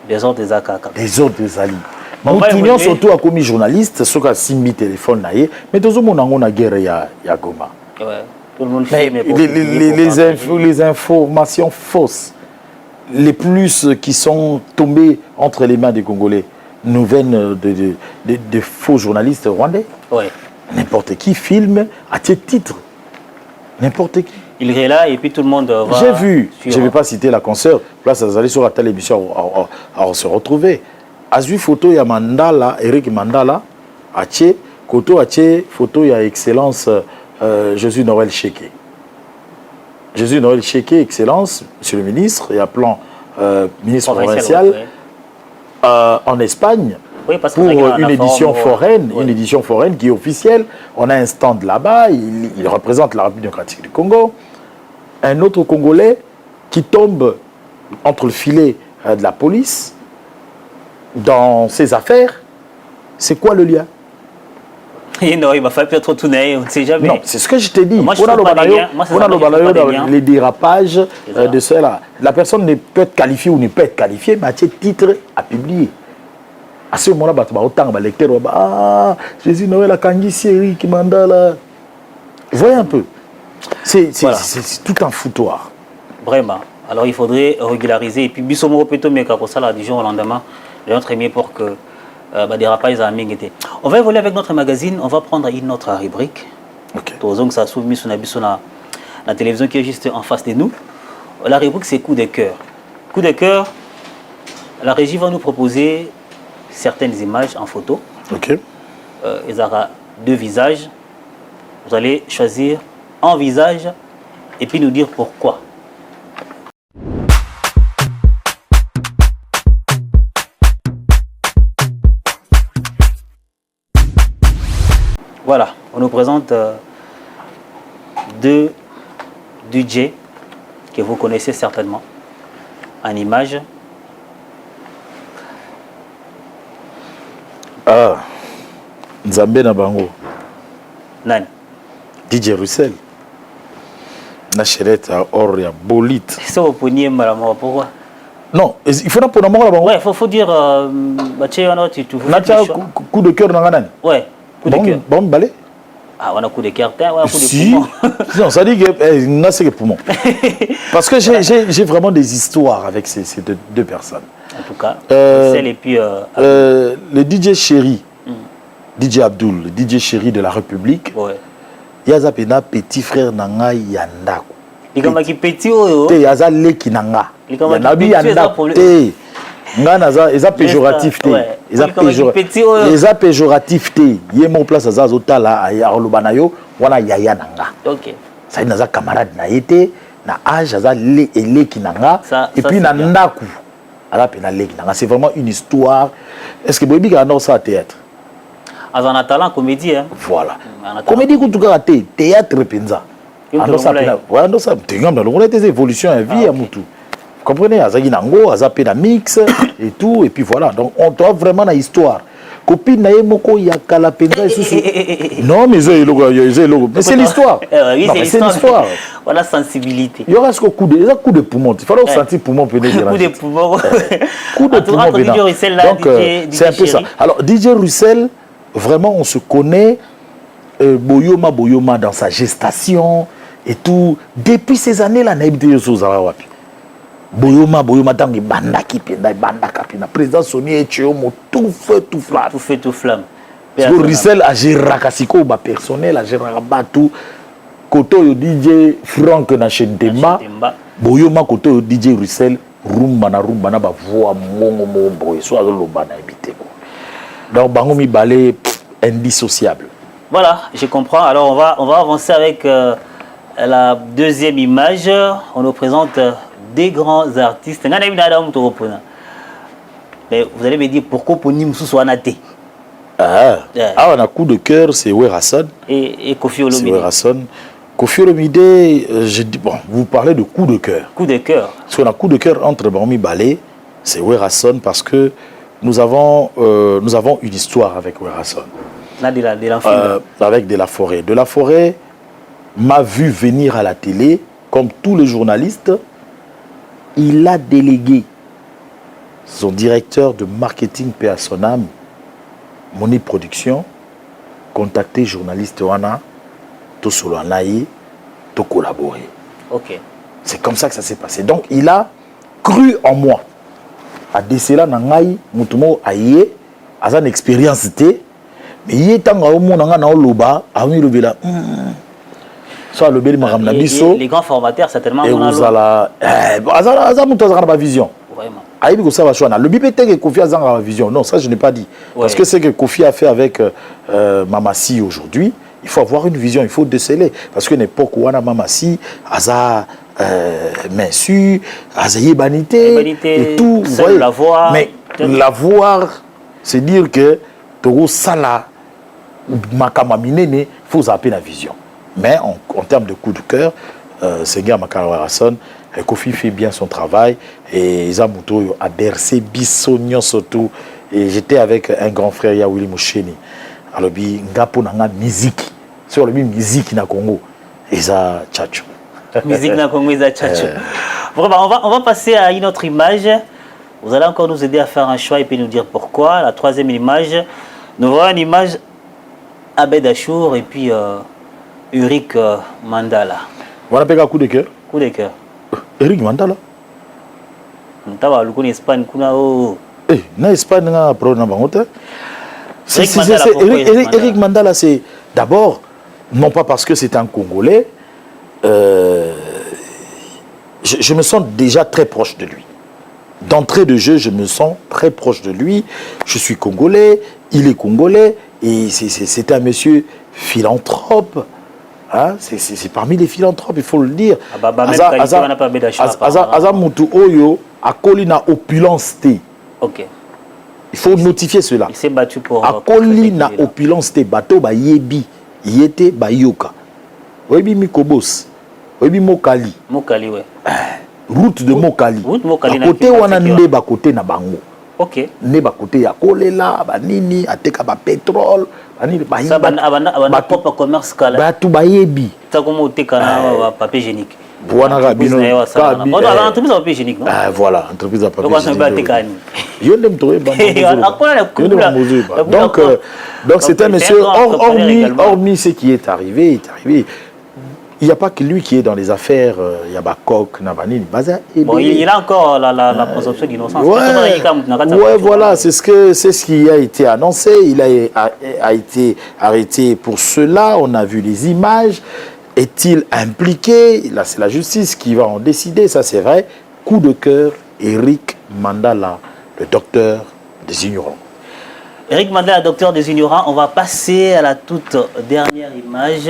Des ordres des akaka. Des ordres des alliés. Nous tournons surtout à comme journaliste, ceux qui ont 6 000 téléphones, mais tout le monde a une guerre, il y a Goma. Ouais, tout le monde fait, mais les informations fausses. Les plus qui sont tombés entre les mains des Congolais nous viennent de faux journalistes rwandais. Ouais. N'importe qui filme à titre. N'importe qui. Il est là et puis tout le monde va... J'ai vu, je ne vais pas citer la consoeur, là ça allait sur la télévision à se retrouver. A vu photo, il y a Mandala, Eric Mandala, à Tché, photo il y a Excellence Jésus Noël Chéké. Jésus Noël Chéké, Excellence, Monsieur le ministre, et appelant ministre provincial en Espagne, oui, parce pour une édition foraine, une édition foraine qui est officielle. On a un stand là-bas, il représente la République démocratique du Congo. Un autre Congolais qui tombe entre le filet de la police dans ses affaires. C'est quoi le lien? Non, il m'a fait peut-être tourner, on ne sait jamais. Non, c'est ce que je t'ai dit. Moi, les dérapages de cela. La personne ne peut être qualifiée ou ne peut être qualifiée, mais à titre à publier. À ce moment-là, autant de lecteurs, Jésus Noël a Kangisi, Eric Mandala. Voyez un peu. C'est tout un foutoir. Vraiment. Alors il faudrait régulariser. Et puis, Bissomo Peto Mekakosala, du jour au lendemain, notre premier pour que. Des rapailles à Mingete. On va évoluer avec notre magazine, on va prendre une autre rubrique. Ok. Ça soumis sur la télévision qui est juste en face de nous. La rubrique c'est coup de cœur. Coup de cœur, la régie va nous proposer certaines images en photo. Ok. Il y aura 2 visages. Vous allez choisir un visage et puis nous dire pourquoi. Voilà, on nous présente 2 DJ que vous connaissez certainement en image. Ah, Nzambe na bango. Nani? DJ Russell. Na chelette or ya bolite. Ça au ponier malamora pourquoi? Non, il faut pas pour la bango. Ouais, faut dire Mathieu on a tu coup de cœur dans nani? Ouais, coup de cœur. Bon balai. Ah, on a coup de cœur, on a coup de si. poumon. Non, ça dit que non, c'est que poumon. Parce que j'ai vraiment des histoires avec ces deux personnes. En tout cas, celle et puis le DJ Chéri, DJ Abdul, le DJ Chéri de la République. Ouais. Yazapena petit frère nanga yandako. Il comme qui petit oh. Te yaza leki nanga. Yanabi yandako te. Ngana za eza péjoratif te. Eza péjoratif te. Yé mon place za zotala ya olobana yo wana yaya nanga. OK. Ça naza camarade na yete na âge za leki nanga et puis na ndaku. Ala pena leki nanga. C'est vraiment une histoire. Est-ce que Bobi a ça théâtre? En a talent comédie hein. Voilà. Comédie en tout cas théâtre penza. Ando ça pena. Ouais, ando ça tingam dans le des évolutions à vie à mutu. Vous comprenez, azagi nango, azape na mix et tout et puis voilà. Donc on doit vraiment la histoire. Copine na yemoko ya kala penza et non mais c'est logo. Mais c'est l'histoire. Oui, c'est l'histoire. Voilà sensibilité. Il y aura ce coup de poumon. Il faut sentir poumon peut dire. Coup de poumon. Coup de poumon. Donc c'est un peu ça. Alors DJ Russell, vraiment on se connaît Boyoma dans sa gestation et tout depuis ces années-là na ibité Yosozawa wapi. Boyoma tangi bandaki penda bandaka pina président Sony Etcheomo tout feu tout flamme. Russell a géré kasiko ba personnel a géré tout koto yo DJ Frank na Chentemba Boyoma koto yo DJ Russell rumba na ba voix mongo boy so azoloba na ibité. Donc bango mi balé indissociable. Voilà, je comprends. Alors on va avancer avec la deuxième image. On nous présente des grands artistes. Mais vous allez me dire pourquoi Pony Moussou soit naté. On a coup de cœur, c'est Werason. Et Kofi Olomide. C'est Werason. Kofi Olomide, je dis, bon, vous parlez de coup de cœur. Coup de cœur. Parce qu'on a coup de cœur entre Banmi Balé, c'est Werason parce que nous avons une histoire avec Werason. Avec De La Forêt. De La Forêt m'a vu venir à la télé, comme tous les journalistes. Il a délégué son directeur de marketing paix à son âme, Moni Production, contacter journaliste Wana, tout solo anaï, tout collaborer. Ok. C'est comme ça que ça s'est passé. Donc il a cru en moi. A décela nangai, mutumo aïe, à son expérience mais il est au monde na loba, a mi lobela. Soit le bel maram na biso. Les grands formateurs certainement et vous ala azala muto azana ba vision. Vraiment. Aïbi ko ça va choana. Le bipete que Kofi azana ba vision. Non, ça je n'ai pas dit. Parce que c'est que Kofi a fait avec Mamassi aujourd'hui, il faut avoir une vision, il faut déceler parce que n'époque où on a Mamassi aza mensu, azaye banité et tout, seul la voir. Mais la voir, c'est dire que Togo Sala Makama Minene, faut zapper la vision. Mais en termes de coup de cœur, c'est gars Makara Hassan, Kofi fait bien son travail et Zamuto a bercé Bissognon surtout. Et j'étais avec un grand frère Yaouli Moucheni. Alors bi ngapo nanga musique. Sur le musique na Congo. Et ça tchatcho. Musique na Congo et ça tchatcho. Vraiment, on va passer à une autre image. Vous allez encore nous aider à faire un choix et puis nous dire pourquoi. La troisième image, nous voyons une image Abed Achour et puis Eric Mandala. On appelle un coup de cœur. Coup de cœur. Eric Mandala. On va le Espagne. Na Espagne na pro na bangote. Eric Mandala, c'est d'abord non pas parce que c'est un Congolais. Je me sens déjà très proche de lui. D'entrée de jeu, je me sens très proche de lui. Je suis Congolais, il est Congolais, et c'est un monsieur philanthrope. Hein? C'est parmi les philanthropes, il faut le dire. Azamutu Oyo a Colina opulence T. Ok. Il faut notifier cela. Il s'est battu pour. A Colina opulence T. Bateau ba yebi, yete ba yoka. Oyebi Mikobos, oyebi Mokali, ouais. Route de Mokali. Route Mokali. À côté wana nde ba côté na bango. Ok. Ne ba côté ya kolela, ba nini, ateka ba pétrole, ba nini ba Ça abana propre commerce kala. Ba tu ba yebi. Ça comme au tekana papier hygiénique. Buana rabino. On a entreprise à papier hygiénique, non? Ah voilà, entreprise à papier hygiénique. Donc c'est un monsieur, hormis ce qui est arrivé, il n'y a pas que lui qui est dans les affaires, il y a Bakok, Nabanini, Baza. Bon, il a encore la présomption d'innocence. Ouais, voilà, c'est ce qui a été annoncé. Il a été arrêté pour cela. On a vu les images. Est-il impliqué? Là, c'est la justice qui va en décider, ça c'est vrai. Coup de cœur, Eric Mandala, le docteur des ignorants. Eric Mandala, docteur des ignorants, on va passer à la toute dernière image.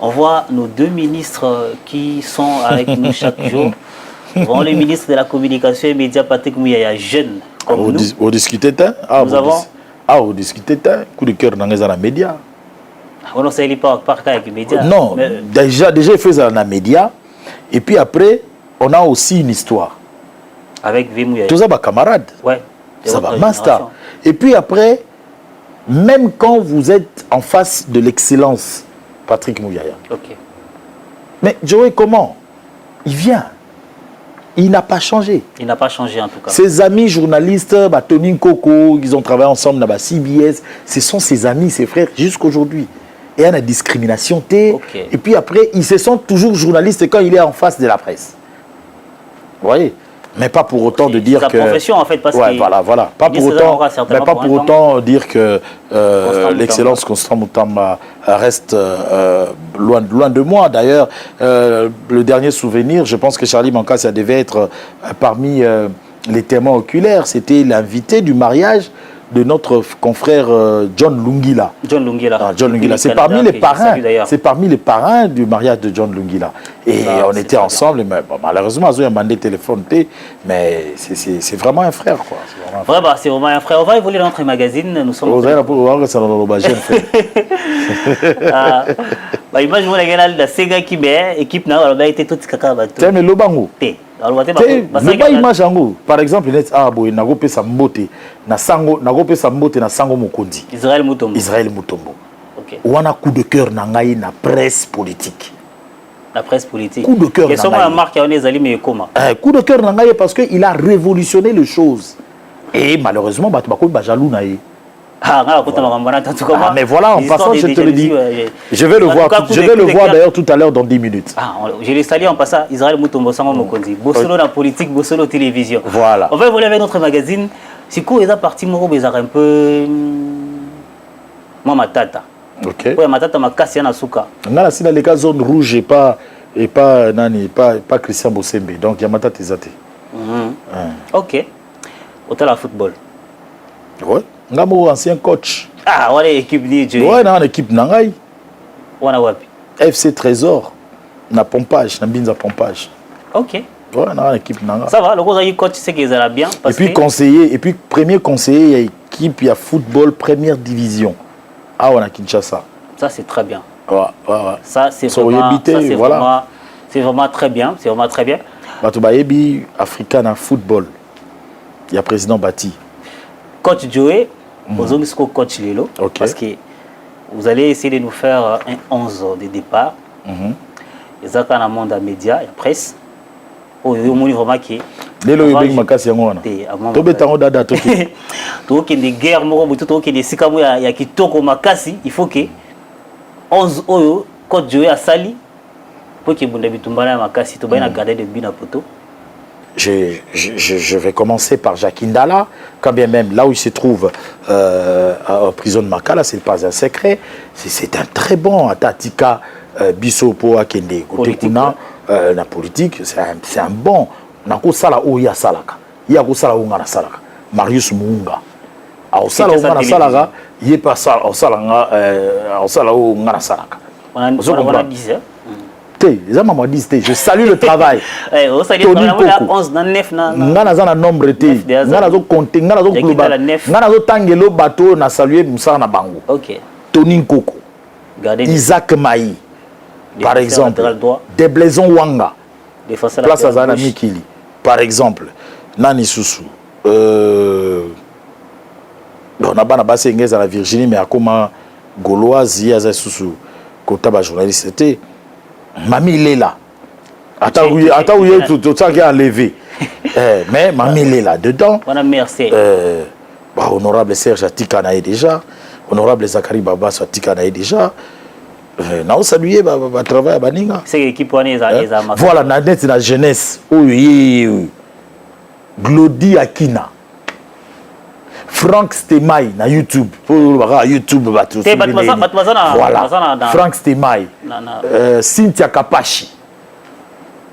On voit nos deux ministres qui sont avec nous chaque jour. On voit le ministre de la Communication et Médias, Patrick Mouyaya, jeune comme nous. Vous discutez nous avons... vous discutez coup de cœur dans les médias. On ne sait pas par avec les médias. Non, mais... déjà il fait ça dans les médias. Et puis après, on a aussi une histoire. Avec Vimouya. Tous ça, camarades. Ouais. Ça va, master. Et puis après, même quand vous êtes en face de l'excellence, Patrick Mouyaya. Ok. Mais Joey, comment? Il vient. Il n'a pas changé. Il n'a pas changé en tout cas. Ses amis journalistes, Tony Koko, ils ont travaillé ensemble dans CBS. Ce sont ses amis, ses frères, jusqu'aujourd'hui. Et il y a une discrimination. Okay. Et puis après, ils se sentent toujours journalistes quand il est en face de la presse. Vous voyez? Mais pas pour autant de dire que... C'est la profession en fait. Parce ouais, voilà. Pas pour autant, mais pas pour autant dire que l'excellence Constant Moutamba reste loin de moi. D'ailleurs, le dernier souvenir, je pense que Charlie Mankassa devait être parmi les témoins oculaires. C'était l'invité du mariage de notre confrère John Lungila. John Lungila. John Lungila. C'est parmi les parrains. C'est parmi les parrains du mariage de John Lungila. Et on était ensemble. Mais bon, malheureusement, ils ont demandé téléphone. Mais c'est vraiment un frère, quoi. C'est vraiment un frère. On va évoluer dans notre magazine. Nous sommes. Vous allez pour ça dans le image la Sega qui est équipe n'a pas été toute caca. Tiens, mais le bango. pas image yango par exemple net boy nagope sa mbote na sango mokonzi Israël Mutombo. OK. Wana coup de cœur na ngai na presse politique. La presse politique. Coup de cœur na ngai. La marque on ezali mais comment? Coup de cœur na ngai parce que il a révolutionné les choses. Et malheureusement ba jaloux na ye. Mais voilà, en passant, je te le dis. Je vais le voir d'ailleurs tout à l'heure dans 10 minutes. Je l'ai salué en passant. Israël Mutombo Sango Mokonzi. Bossolo dans politique, Bossolo télévision. Voilà. On va évoluer avec notre magazine. C'est quoi, ils ont parti un peu. Moi, ma tata. Ok. Oui, ma tata m'a cassé en souka. On a là les cas zone rouge et pas Christian Bossembe. Donc, il y a ma tata Zate. Ok. Autant la football. Ouais. Ngamo ancien coach. On a l'équipe de ouais, on a l'équipe nangai. On a wapi. FC Trésor. Na pompage, na binza pompage. OK. Ouais, on a l'équipe nangai. Ça va, le gros coach c'est qu'ils allaient bien parce et puis conseiller, et puis premier conseiller, il y a équipe, il y a football première division. On a Kinshasa. Ça c'est très bien. Ouais. Ça c'est vraiment, c'est vraiment très bien, c'est vraiment très bien. Batubayebi Africain en football. Il y a président Bati. Coach Joey, coach Lelo, parce que vous allez essayer de nous faire un 11 de départ. Et ça, quand on a un monde à médias, à la presse, il y a vraiment qui Lelo il y a des gens qui des guerres, il faut que 11 euros, coach Joey a sali, pour que vous ayez garder de bien à poto. Je vais commencer par Jacques Indala, quand bien même là où il se trouve en prison de Makala, ce n'est pas un secret. C'est un très bon Atatika Bisopo Akende. La politique, c'est un bon. Nako sala oya salaka. Yako sala ungana salaka. Marius Munga. Au sala ungana salaka, yé pas sala au sala ungana salaka. On a dit ça. Je salue le travail. Tony Koko. Ngana zana nombre te. Ngana zo compter, ngana zo global. Ngana zo tangelo bateau na saluer Moussa na bango. OK. Tony Koko. Isaac Maï. Par exemple. Deblaison Wanga. Place à Zana Mikili. Par exemple. Nani Soussou. on a pas passé à la Virginie, mais à comment Gauloise, il y a sous côté journaliste, c'était Mamie il est là. Attends, tout ça qui a enlevé. Mais Mamie il est là dedans. Merci. Honorable Serge Atikanaï déjà, honorable Zachary Baba Atikanaï déjà. Nous saluons le travail à Baninga. C'est l'équipe voilà, la jeunesse. Oui. Glody Akina. Frank Stemai na YouTube. YouTube voilà. Frank Stemai. Cynthia Kapashi.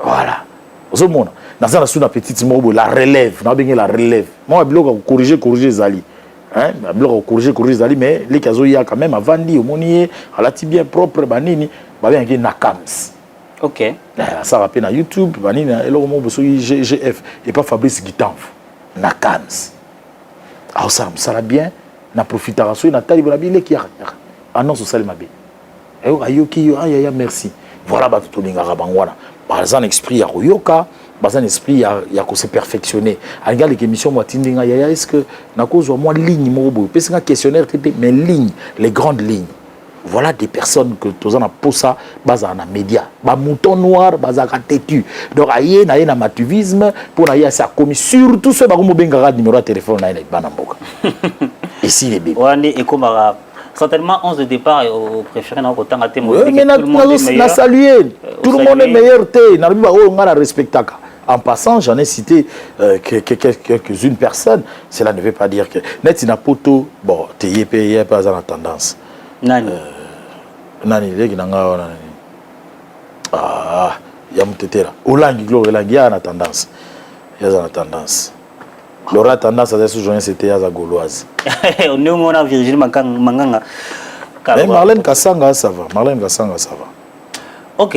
Voilà. Vous voyez, dans la petite mot, la relève. La relève. Moi, je vais corriger Zali. Corriger Zali, mais les cas où il y a quand même avant dit, au monier, à la bien propre, banini, il Nakams. Ok. Ça rappelle na YouTube, banini, et le mot GF, et pas Fabrice Guitanf. Nakams. Alors ça va bien, na profitera sur na tali bonabile qui a. Annonce au salim abé. Et merci. Voilà, tout le monde. Par exemple, esprit à Royoka. Bazan esprit il y a qu'on se perfectionner regarde les émissions moi tindinga ya est-ce que na cause moi ligne mobo parce que questionnaire mais ligne les grandes lignes voilà des personnes que tous en a pour ça bazan na média ba mouton noir bazan têtu donc aïe na matuvisme pour na ça commis surtout ce ba ko benga numéro de téléphone na banamboka ici les bébés ouais et comme certainement 11 de départ au préféré dans autant à témoin mais tout le monde est meilleur saluer tout le monde est meilleur té na biba o ngara respectaka. En passant, j'en ai cité quelques-unes personnes. Cela ne veut pas dire que... Net n'a poto, bon, t'es pas dans la tendance. Nani. Nani, ah, il y a mon tété là. Olangi, il y a la tendance. Il y a la tendance. L'aura tendance à se joindre, c'était à la gauloise. On est au moins à Virginie Manganga. Mais Marlène Kassanga, ça va. Marlène Kassanga, ça va. Ok.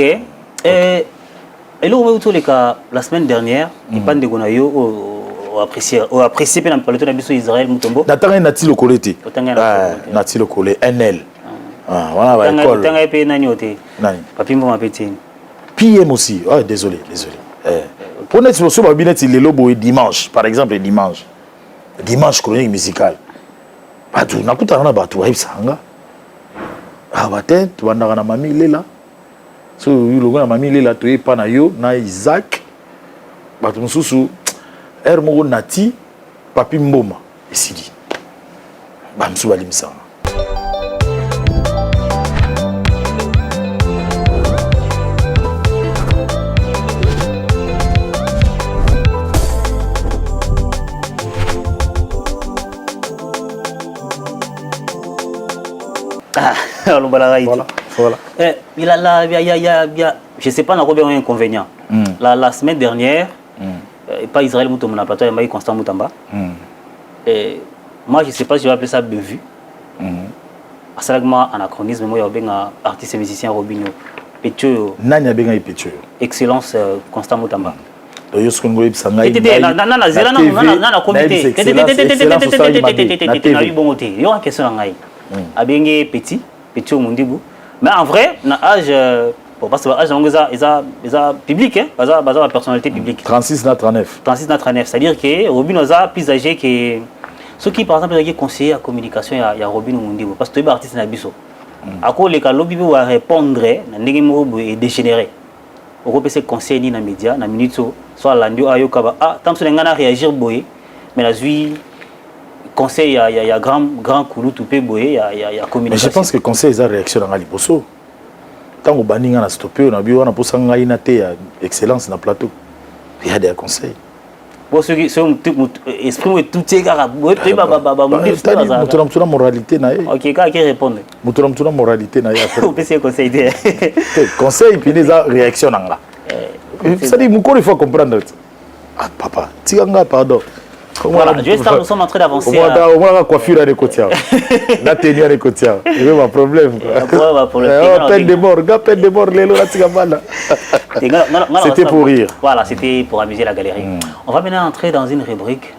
Et là, les cas, la semaine dernière, il parle de Gonayo au apprécié pendant le temps de Israël Mutombo. Nathan Nati le colleté. Nati le collé NL. Voilà la école. Nathan est nani oté. Nani. Papi mo mapeti. PM aussi. Ah désolé. Pour notre sur le binet il est lobo dimanche par exemple dimanche. Dimanche chronique musicale. Batu nakuta na batu wa sanga. Ah batet tu banda na mami lela. So le gars mami lela to pas na yo na Isaac. Batu mususu Hermo Nati Papi Mboma ici dit. Bamsu balimsa. Voilà. Il y a, je ne sais pas, on a combien d'inconvénients. La semaine dernière, pas Israël Moutoum, on a plateau, il y a Constant Moutamba. Moi, je ne sais pas si je vais appeler ça bévu. C'est un anachronisme, moi, il y a un artiste et musicien Robinho. Pétio. Excellence Constant Moutamba. Mais en vrai, âge parce que l'âge est public, la personnalité publique. 36 na 39. 36 na 39, c'est-à-dire que Robin est plus âgé que ceux qui, par exemple, sont conseillers à communication, il y a Robin Mundibu. Parce que tu es artiste na biso. À quoi les cas, lobby va répondre, est dégénéré. Au peut se conseiller dans les médias, dans les minutes, soit l'andio ayokaba. Ah, tant que tu as réagir boy, mais la vie. Conseil, il y a grand coulou tout peut boyer, il y a communication. Mais je pense que le conseil est réaction dans l'Aliboso. Tant que Baning a stoppé, on a vu on a posé un gaïnaté excellence dans le plateau. Il y a des conseils. Bon, ceux esprit tout est gars, tu as moralité na. Ok, qui répond. Tu as moralité na. On peut se conseiller. Conseil puis les réaction dans là. Ça dit, il faut comprendre. Ah papa, tiganga pardon. Voilà, nous sommes en train d'avancer. Au moins, la coiffure à l'écoutière. La tenue à l'écoutière. Il y a un problème. Peine de mort, C'était pour rire. Voilà, c'était pour amuser la galerie. On va maintenant entrer dans une rubrique.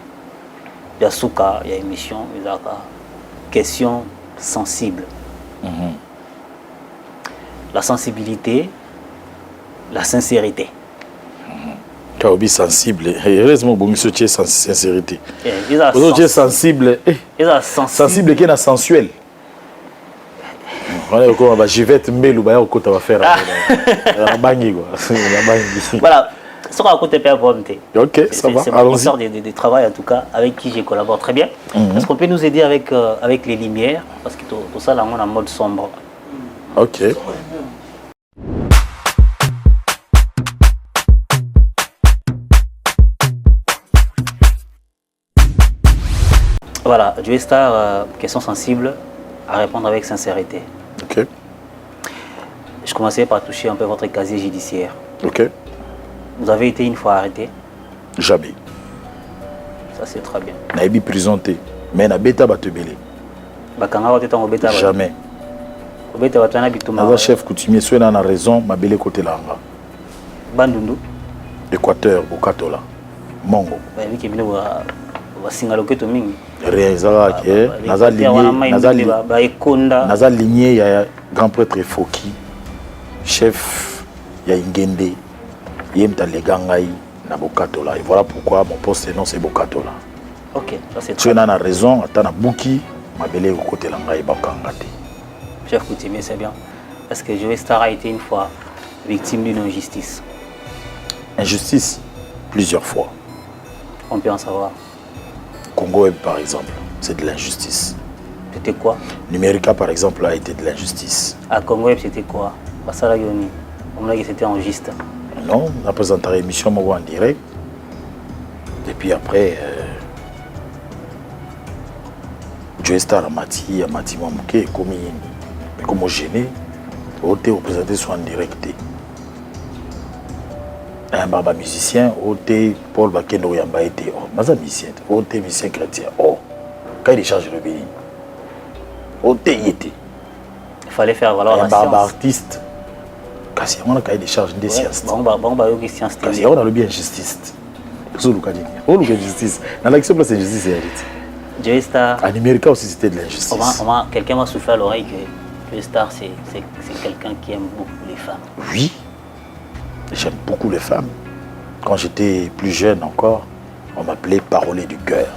Il y a Souka, il y a émission, il y a questions sensibles. La sensibilité, la sincérité. Kaobi sensible. Heureusement, bon, monsieur, tu es sincérité. Vous tu es sensible. Sensible qui est sensuel. Je vais te mettre le côté va faire. Voilà. Ce sera à côté de ok, ça va. C'est mon sort de travail, en tout cas, avec qui je collabore très bien. Est-ce qu'on peut nous aider avec les lumières? Parce que tout ça, là, on est en mode sombre. Ok. Voilà, Joey Star, question sensible, à répondre avec sincérité. Ok. Je commençais par toucher un peu votre casier judiciaire. Ok. Vous avez été une fois arrêté? Jamais. Ça, c'est très bien. Naïbi présenté. Mais na beta batebele. Bakanga wateta en beta. Jamais. Beta watana bituma. Naza chef coutumier, soit na raison, ma belle côté langa. Bandundu. Équateur, Bokatola. Mongo. Bah, oui, qui est venu voir singaloke to mingi. Réalisera que naza ligné ya grand prêtre Foki, chef ya Ingende, yemta legangai na Bokatola. Et voilà pourquoi mon poste non c'est Bokatola. Ok, ça c'est. Tu as raison, atana Buki, ma belle au côté langai bakangate. Chef coutumier, c'est bien. Parce que Joey Star a été une fois victime d'une injustice. Injustice, plusieurs fois. On peut en savoir. Congo Web, par exemple, c'est de l'injustice. C'était quoi? Numérica, par exemple, a été de l'injustice. À Congo Web, c'était quoi? Basala Yoni. On a dit que c'était injuste. Non, on a présenté l'émission en direct. Et puis après, Joey Star Amati Mamouké, comme gêné, on a représenté son en direct. Un baba musicien, Paul Bakeno Yamba était musicien chrétien. Oh, quand il charge le béni. Il fallait faire valoir la science. Un baba artiste. Kasi on a des charges des sciences. On a le bien justice. Justice. Dans l'action place injustice et Joey Star. En Amérique aussi c'était de l'injustice. Quelqu'un m'a soufflé à l'oreille que Joey Star c'est quelqu'un qui aime beaucoup les femmes. Oui. J'aime beaucoup les femmes. Quand j'étais plus jeune encore, on m'appelait parolier du cœur.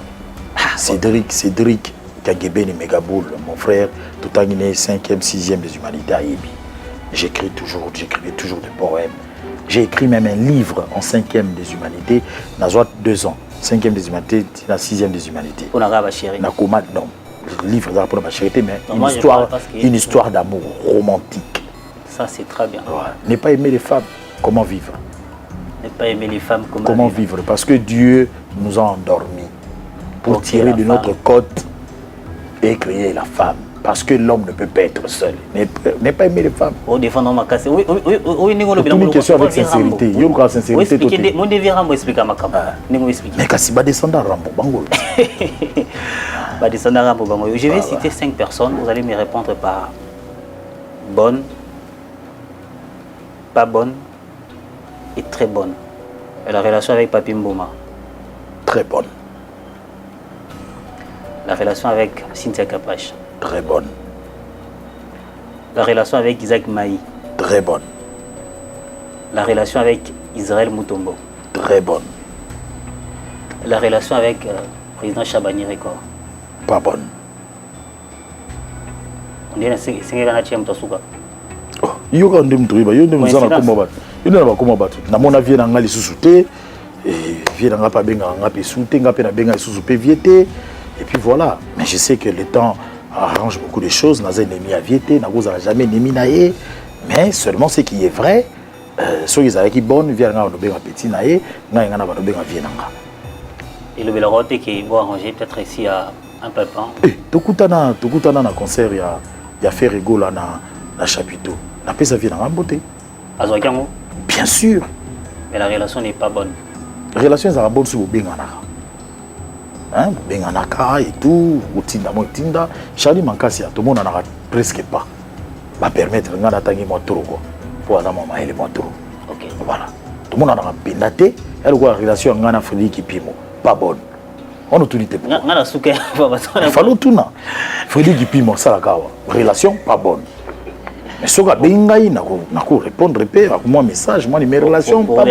Cédric Kageben et Megaboul, mon frère, tout en 5e, 6e des humanités à Ibi. J'écrivais toujours des poèmes. J'ai écrit même un livre en 5e des humanités, dans 2 ans. 5e des humanités, dans 6e des humanités. On a rabâché. Non. Le livre n'est pas charité, mais une histoire d'amour romantique. Ça, c'est très bien. Ouais. Ne pas aimer les femmes. Comment vivre? Ne pas aimer les femmes, comment vivre? Parce que Dieu nous a endormis pour tirer de notre côte et créer la femme. Parce que l'homme ne peut pas être seul. Ne pas aimer les femmes. On défend ma casse. Oui, une question avec sincérité. Il y a une sincérité. Mon dévi Rambo explique à ma camarade. Mais quand il va descendre à Rambo, Bango. Je vais citer 5 personnes. Vous allez me répondre par bonne, pas bonne et très bonne. Et la relation avec Papi Mboma? Très bonne. La relation avec Cynthia Capache? Très bonne. La relation avec Isaac Maï? Très bonne. La relation avec Israël Mutombo? Très bonne. La relation avec président Chabani Record? Pas bonne. On dit que c'est un tième Tasuka. Il y a un homme qui il y a un combat. Na mon avis, na ngali susute et vient na pas benga ngapi sute ngapi na benga susupe viete et puis voilà. Mais je sais que le temps arrange beaucoup de choses. Naza ennemi à viete, na goza jamais ennemi naé. Mais seulement ce qui est vrai, ceux qui sont qui bonne vient na benga petit naé, na ngana ba benga vienanga. Et le Belarate qui va arranger peut-être ici à un peu pan. Tokutana na concert ya faire rigola na chapiteau. Na pesa vienanga beauté. Azokiango? Bien sûr. Mais la relation n'est pas bonne. La relation est bonne sur Benganaka. Hein? Benganaka et tout, Outinda, Motinda. Charlie Mankassia, tout le monde n'en a presque pas. Va permettre de gagner mon tour. Pour avoir mon maïs, mon tour. Ok. Voilà. Tout le monde en a pénaté. Elle voit la relation avec Frédéric qui pimo. Pas bonne. On a tout dit. Il fallait tout. Frédéric qui pimo, ça la gawa. Relation pas bonne. Mais ce que Bengaï n'a pas répondre à mon message, moi, mes relations. Pour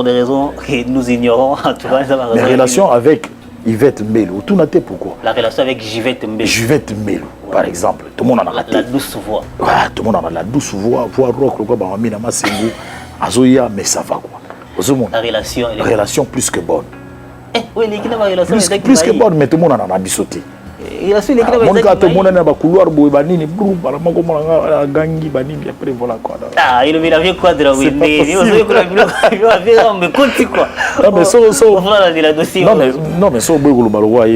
des raisons que nous ignorons, en tout cas, mes relations avec Yvette Mbelou, tout n'a été pourquoi? La relation avec Yvette Mbelou. Yvette Mbelou, par exemple. Tout le monde en a la douce voix. Ouais, tout le monde en a la douce voix, voix rock, le quoi, Bamamina Masengu, Azoya, mais ça va quoi. La relation plus que bonne. Oui, l'équipe n'a pas relation plus que bonne, mais tout le monde en a bissoté. Il a su l'équipe n'a pas tout le monde a couloir, banini, brou, gangi, banini, après voilà quoi. Ah, il a vu quoi de la Winde? Il a vu quoi? Non, mais ça,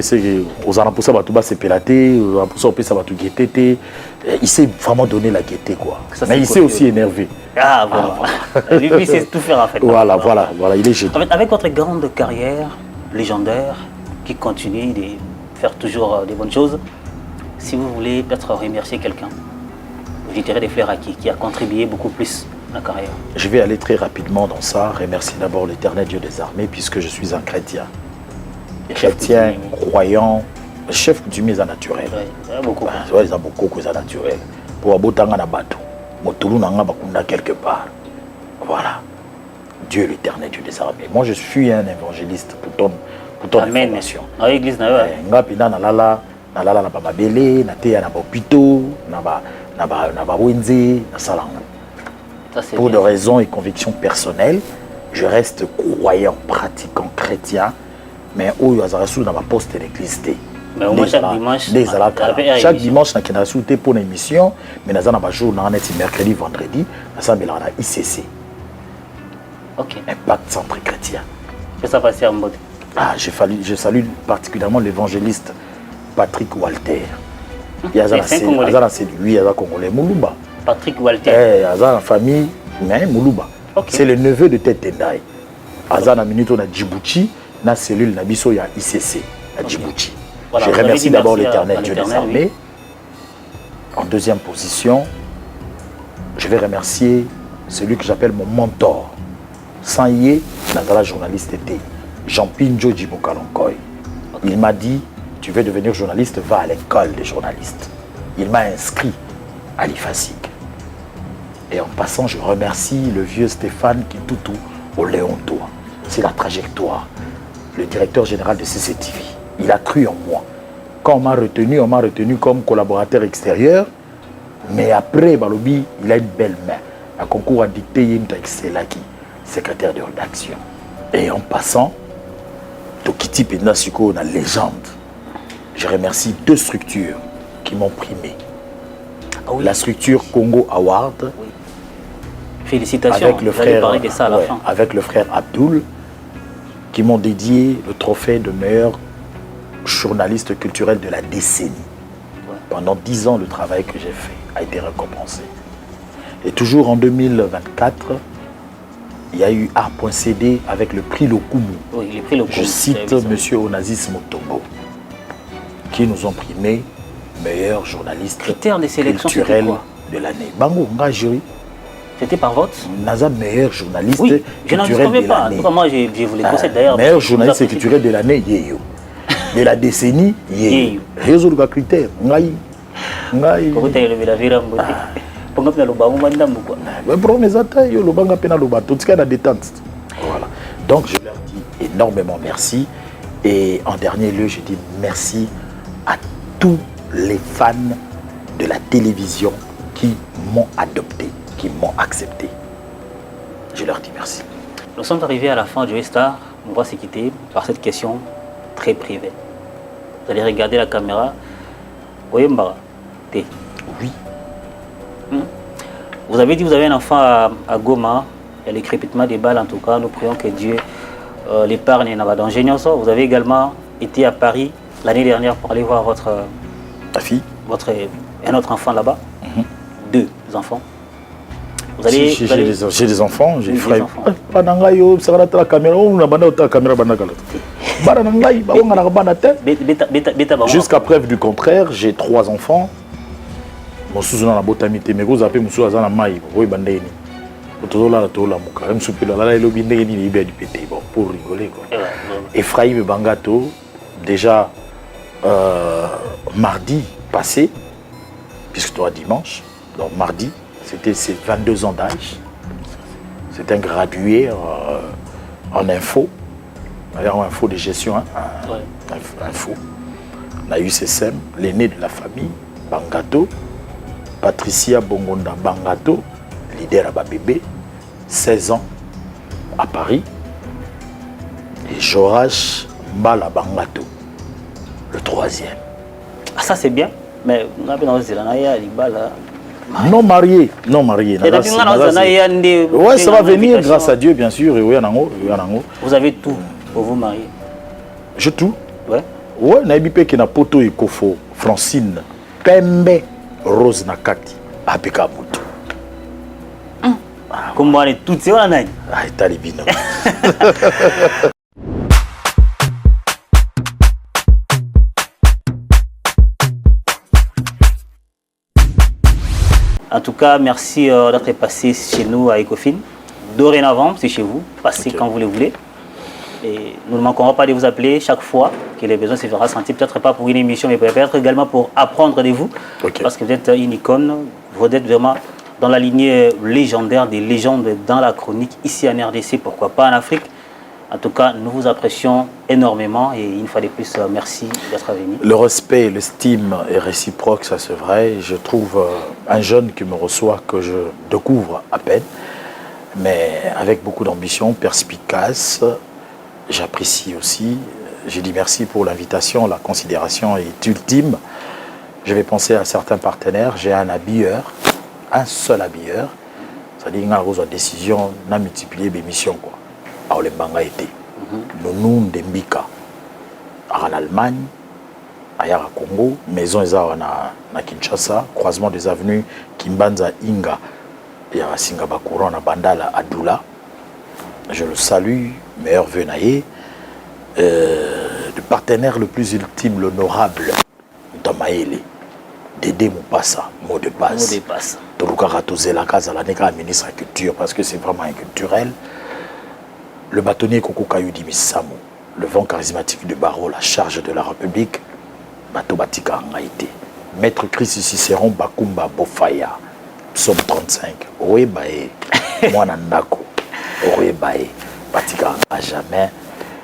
c'est que aux Anapoussa, va se pélater, aux Anapoussa, va tout guetter. Il s'est vraiment donné la gaieté, quoi. Mais il s'est aussi énervé. Ah, voilà. Lui, il sait tout faire, en fait. Voilà, il est génial. Avec votre grande carrière légendaire, qui continue de faire toujours des bonnes choses, si vous voulez peut-être remercier quelqu'un, vous jeterez des fleurs à qui a contribué beaucoup plus à la carrière. Je vais aller très rapidement dans ça. Remercier d'abord l'Éternel Dieu des armées, puisque je suis un chrétien. Chrétien, croyant, chef coutumier naturel. Il y a beaucoup. Il y a beaucoup de choses naturelles. Pour abotanga na bateau, motulu nanga bakunda quelque part. Voilà. Dieu l'Éternel Dieu des armées. Moi je suis un évangéliste pour ton information. Dans l'église nga pina nalala na bababele, na teya na hôpitaux, na ba wenze, na salango. Pour des raisons et convictions personnelles, je reste croyant, pratiquant, chrétien, mais où il y a dans ma poste de l'église. Mais au moins chaque dimanche, il y a pour une émission, mais il y a un jour, mercredi, vendredi, il y a un ICC. Impact Centre Chrétien. Que ça passe en mode? Je salue particulièrement l'évangéliste Patrick Walter. Il y a un Congolais, Moulouba. Patrick Walter. Il y a une famille, mais Moulouba. C'est le neveu de Tête Tendai. Il y a une minute, on a Djibouti, dans la cellule, il y a ICC, à Djibouti. Voilà, je remercie d'abord l'Éternel Dieu des armées. En deuxième position, je vais remercier celui que j'appelle mon mentor. Sans y Nazala journaliste était Jean-Pinjo Djiboukalonkoy. Il m'a dit, tu veux devenir journaliste, va à l'école des journalistes. Il m'a inscrit à l'IFASIC. Et en passant, je remercie le vieux Stéphane Kitoutou au Léontois. C'est la trajectoire. Le directeur général de CCTV. Il a cru en moi. Quand on m'a retenu comme collaborateur extérieur. Mais après, Balobi, il a une belle main. Un concours a dicté Yinta Excelaki, secrétaire de rédaction. Et en passant, Tokiti Penasuko, la légende. Je remercie deux structures qui m'ont primé. La structure Congo Award. Oui. Félicitations. Avec le frère Abdoul, qui m'ont dédié le trophée de meilleur journaliste culturel de la décennie. Ouais. Pendant 10 ans, le travail que j'ai fait a été récompensé. Et toujours en 2024, il y a eu Art.cd avec le prix Lokumu. Oui, le prix Lokumu. Je cite M. Onassis Motombo, qui nous ont primé meilleur journaliste culturel de l'année. Bango, nga jury. C'était par vote? Naza meilleur journaliste culturel de l'année. Je n'en savais pas. En tout cas, moi, je vous les conseille d'ailleurs. Meilleur journaliste culturel de l'année, Yeyo. De la décennie, Yeyo. Résoudre le critère. Ngaï. Comment tu as élevé la vie? Voilà. Donc je leur dis énormément merci. Et en dernier lieu, je dis merci à tous les fans de la télévision qui m'ont adopté, qui m'ont accepté. Je leur dis merci. Nous sommes arrivés à la fin du Star. On va se quitter par cette question très privée. Vous allez regarder la caméra. Oui. Vous avez dit que vous avez un enfant à Goma. Il y a le crépitement des balles en tout cas. Nous prions que Dieu l'épargne dans danger. Vous avez également été à Paris l'année dernière pour aller voir ta fille, un autre enfant là-bas. Deux enfants. J'ai des enfants, j'ai frère. Jusqu'à preuve du contraire, j'ai 3 enfants. Mon sous na botamité mais vous appelez monsieur azana mai boy bandeni otozola tola muka msupila la lobi ndenge ni ibe du pété bon pour rigoler quoi. Ephraim Bangato déjà mardi passé puisque toi dimanche donc mardi C'était ses 22 ans d'âge. C'est un gradué en info. D'ailleurs, en info de gestion, hein, info. On a eu ses SEM, l'aîné de la famille, Bangato, Patricia Bongonda Bangato, leader à Babébé, 16 ans, à Paris. Et Jorash Mbala Bangato, le 3e. Ah, ça c'est bien, mais non marié, non marié. Ouais, ça va venir grâce à Dieu, bien sûr. Vous avez tout pour vous marier. Je tout. Ouais. Ouais, naibipé qui na poto et kofo Francine Pembe Rose Nakati apeka mutu. Comme on est toutes ces on a. Ah, talibino. En tout cas, merci d'être passé chez nous à Ecofin. Dorénavant, c'est chez vous. Passez quand vous le voulez. Et nous ne manquerons pas de vous appeler chaque fois que les besoins se fera sentir. Peut-être pas pour une émission, mais peut-être également pour apprendre de vous. Parce que vous êtes une icône. Vous êtes vraiment dans la lignée légendaire des légendes dans la chronique ici en RDC. Pourquoi pas en Afrique. En tout cas, nous vous apprécions énormément et une fois de plus, merci d'être venu. Le respect, l'estime est réciproque, ça c'est vrai. Je trouve un jeune qui me reçoit que je découvre à peine, mais avec beaucoup d'ambition, perspicace. J'apprécie aussi. J'ai dit merci pour l'invitation, la considération est ultime. Je vais penser à certains partenaires. J'ai un habilleur, un seul habilleur. C'est-à-dire qu'il y a une décision de multiplier mes missions. Le Banga était. Nous Ndembika. En Allemagne, ailleurs à Congo, maison à Kinshasa, croisement des avenues Kimbanza Inga, et à Singabakouron, à Bandala, à Doula. Je le salue, meilleur vœu naïe. Le partenaire le plus ultime, l'honorable, Damaele, Dédé Moupassa, mot de passe. Mot de passe. Torukara Tozela Kazalanika, ministre de la Culture, parce que c'est vraiment inculturel. Le bâtonnier Koko Kayudi Missamou, le vent charismatique de Barreau, la charge de la République, Bato Batika Ngaïté. Maître Christ Cicéron Bakumba Bofaya, Psaume 35, Oé Baé, Mwanandako, Oé Baé, Batika à jamais,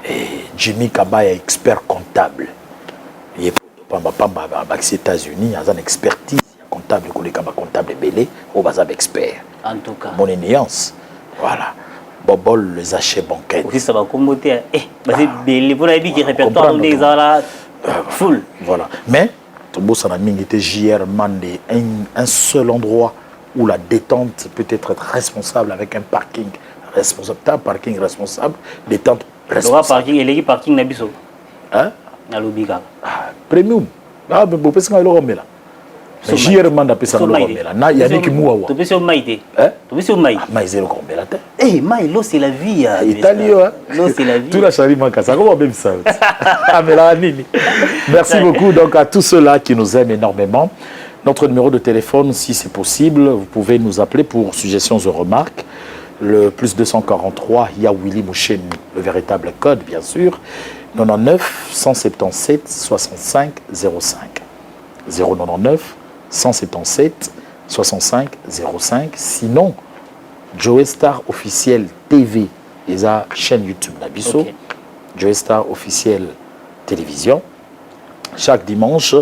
et Jimmy Kabaya, expert comptable. Il est aux États-Unis, il y a une expertise comptable, comptable belé, au bazar expert. En tout cas. Mon nuance, voilà. Bobol, les achats bancaires. Aussi, ça va commenter. Les bonnes qui répertoire des là, full. Voilà. Mais, Tobo Sanaming était JR Mandé, un seul endroit où la détente peut être responsable avec un parking responsable. Un parking responsable, détente responsable. Le parking, et parking Nabiso. Hein? À l'Obiga. Premium. Ah, mais vous pensez que c'est là. JR Manda pesa lo romela na yaniki muwa to pesa maïté to pesa maïté maïzé le rombela te eh maï l'eau c'est la vie italien l'eau c'est la vie tout la chari manka ça comment même ça amela nini. Merci beaucoup donc à tous ceux-là qui nous aiment énormément. Notre numéro de téléphone, si c'est possible, vous pouvez nous appeler pour suggestions ou remarques. Le plus 243 il y a Willy Mouchen, le véritable code bien sûr, 99 177 65 05 099 177 65 05. Sinon, Joe Star officiel TV, et sa chaîne YouTube Nabiso, Joe Star officiel télévision, chaque dimanche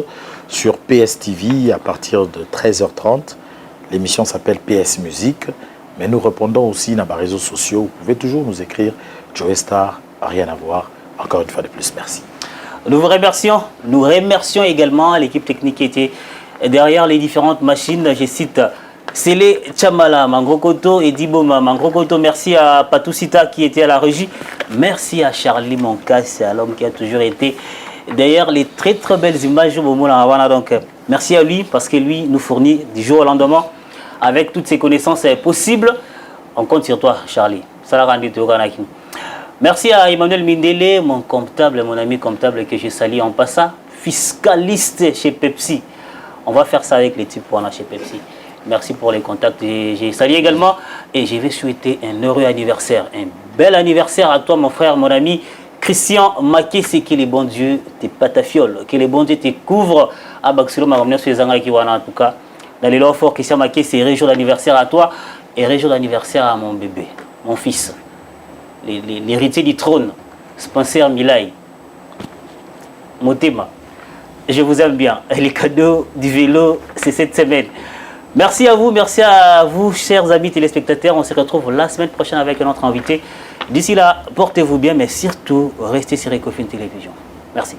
sur PS TV à partir de 13h30. L'émission s'appelle PS Musique, mais nous répondons aussi dans les réseaux sociaux. Vous pouvez toujours nous écrire Joe Star, rien à voir. Encore une fois de plus, merci. Nous vous remercions. Nous remercions également l'équipe technique qui était derrière les différentes machines. Je cite Sélé Chamala, Mangrokoto et Diboma. Mangrokoto, merci à Patou Sita qui était à la régie. Merci à Charlie Monkas, c'est l'homme qui a toujours été derrière les très très belles images au moment là. Donc merci à lui parce que lui nous fournit du jour au lendemain avec toutes ses connaissances possibles. On compte sur toi, Charlie. Merci à Emmanuel Mindele, mon comptable, mon ami comptable que je salue en passant, fiscaliste chez Pepsi. On va faire ça avec les types pour chez Pepsi. Merci pour les contacts. J'ai salué également et je vais souhaiter un heureux anniversaire, un bel anniversaire à toi, mon frère, mon ami Christian Maké. C'est que les bons dieux te patafioles, que les bons dieux te couvrent. À Baxilo, ma ramené sur les Anglais qui en tout cas. Dans les lois forts, Christian Maké, c'est région d'anniversaire à toi et région d'anniversaire à mon bébé, mon fils. L'héritier du trône, Spencer Milay. Motema. Je vous aime bien. Les cadeaux du vélo, c'est cette semaine. Merci à vous, chers amis téléspectateurs. On se retrouve la semaine prochaine avec un autre invité. D'ici là, portez-vous bien, mais surtout, restez sur Ecofin Télévision. Merci.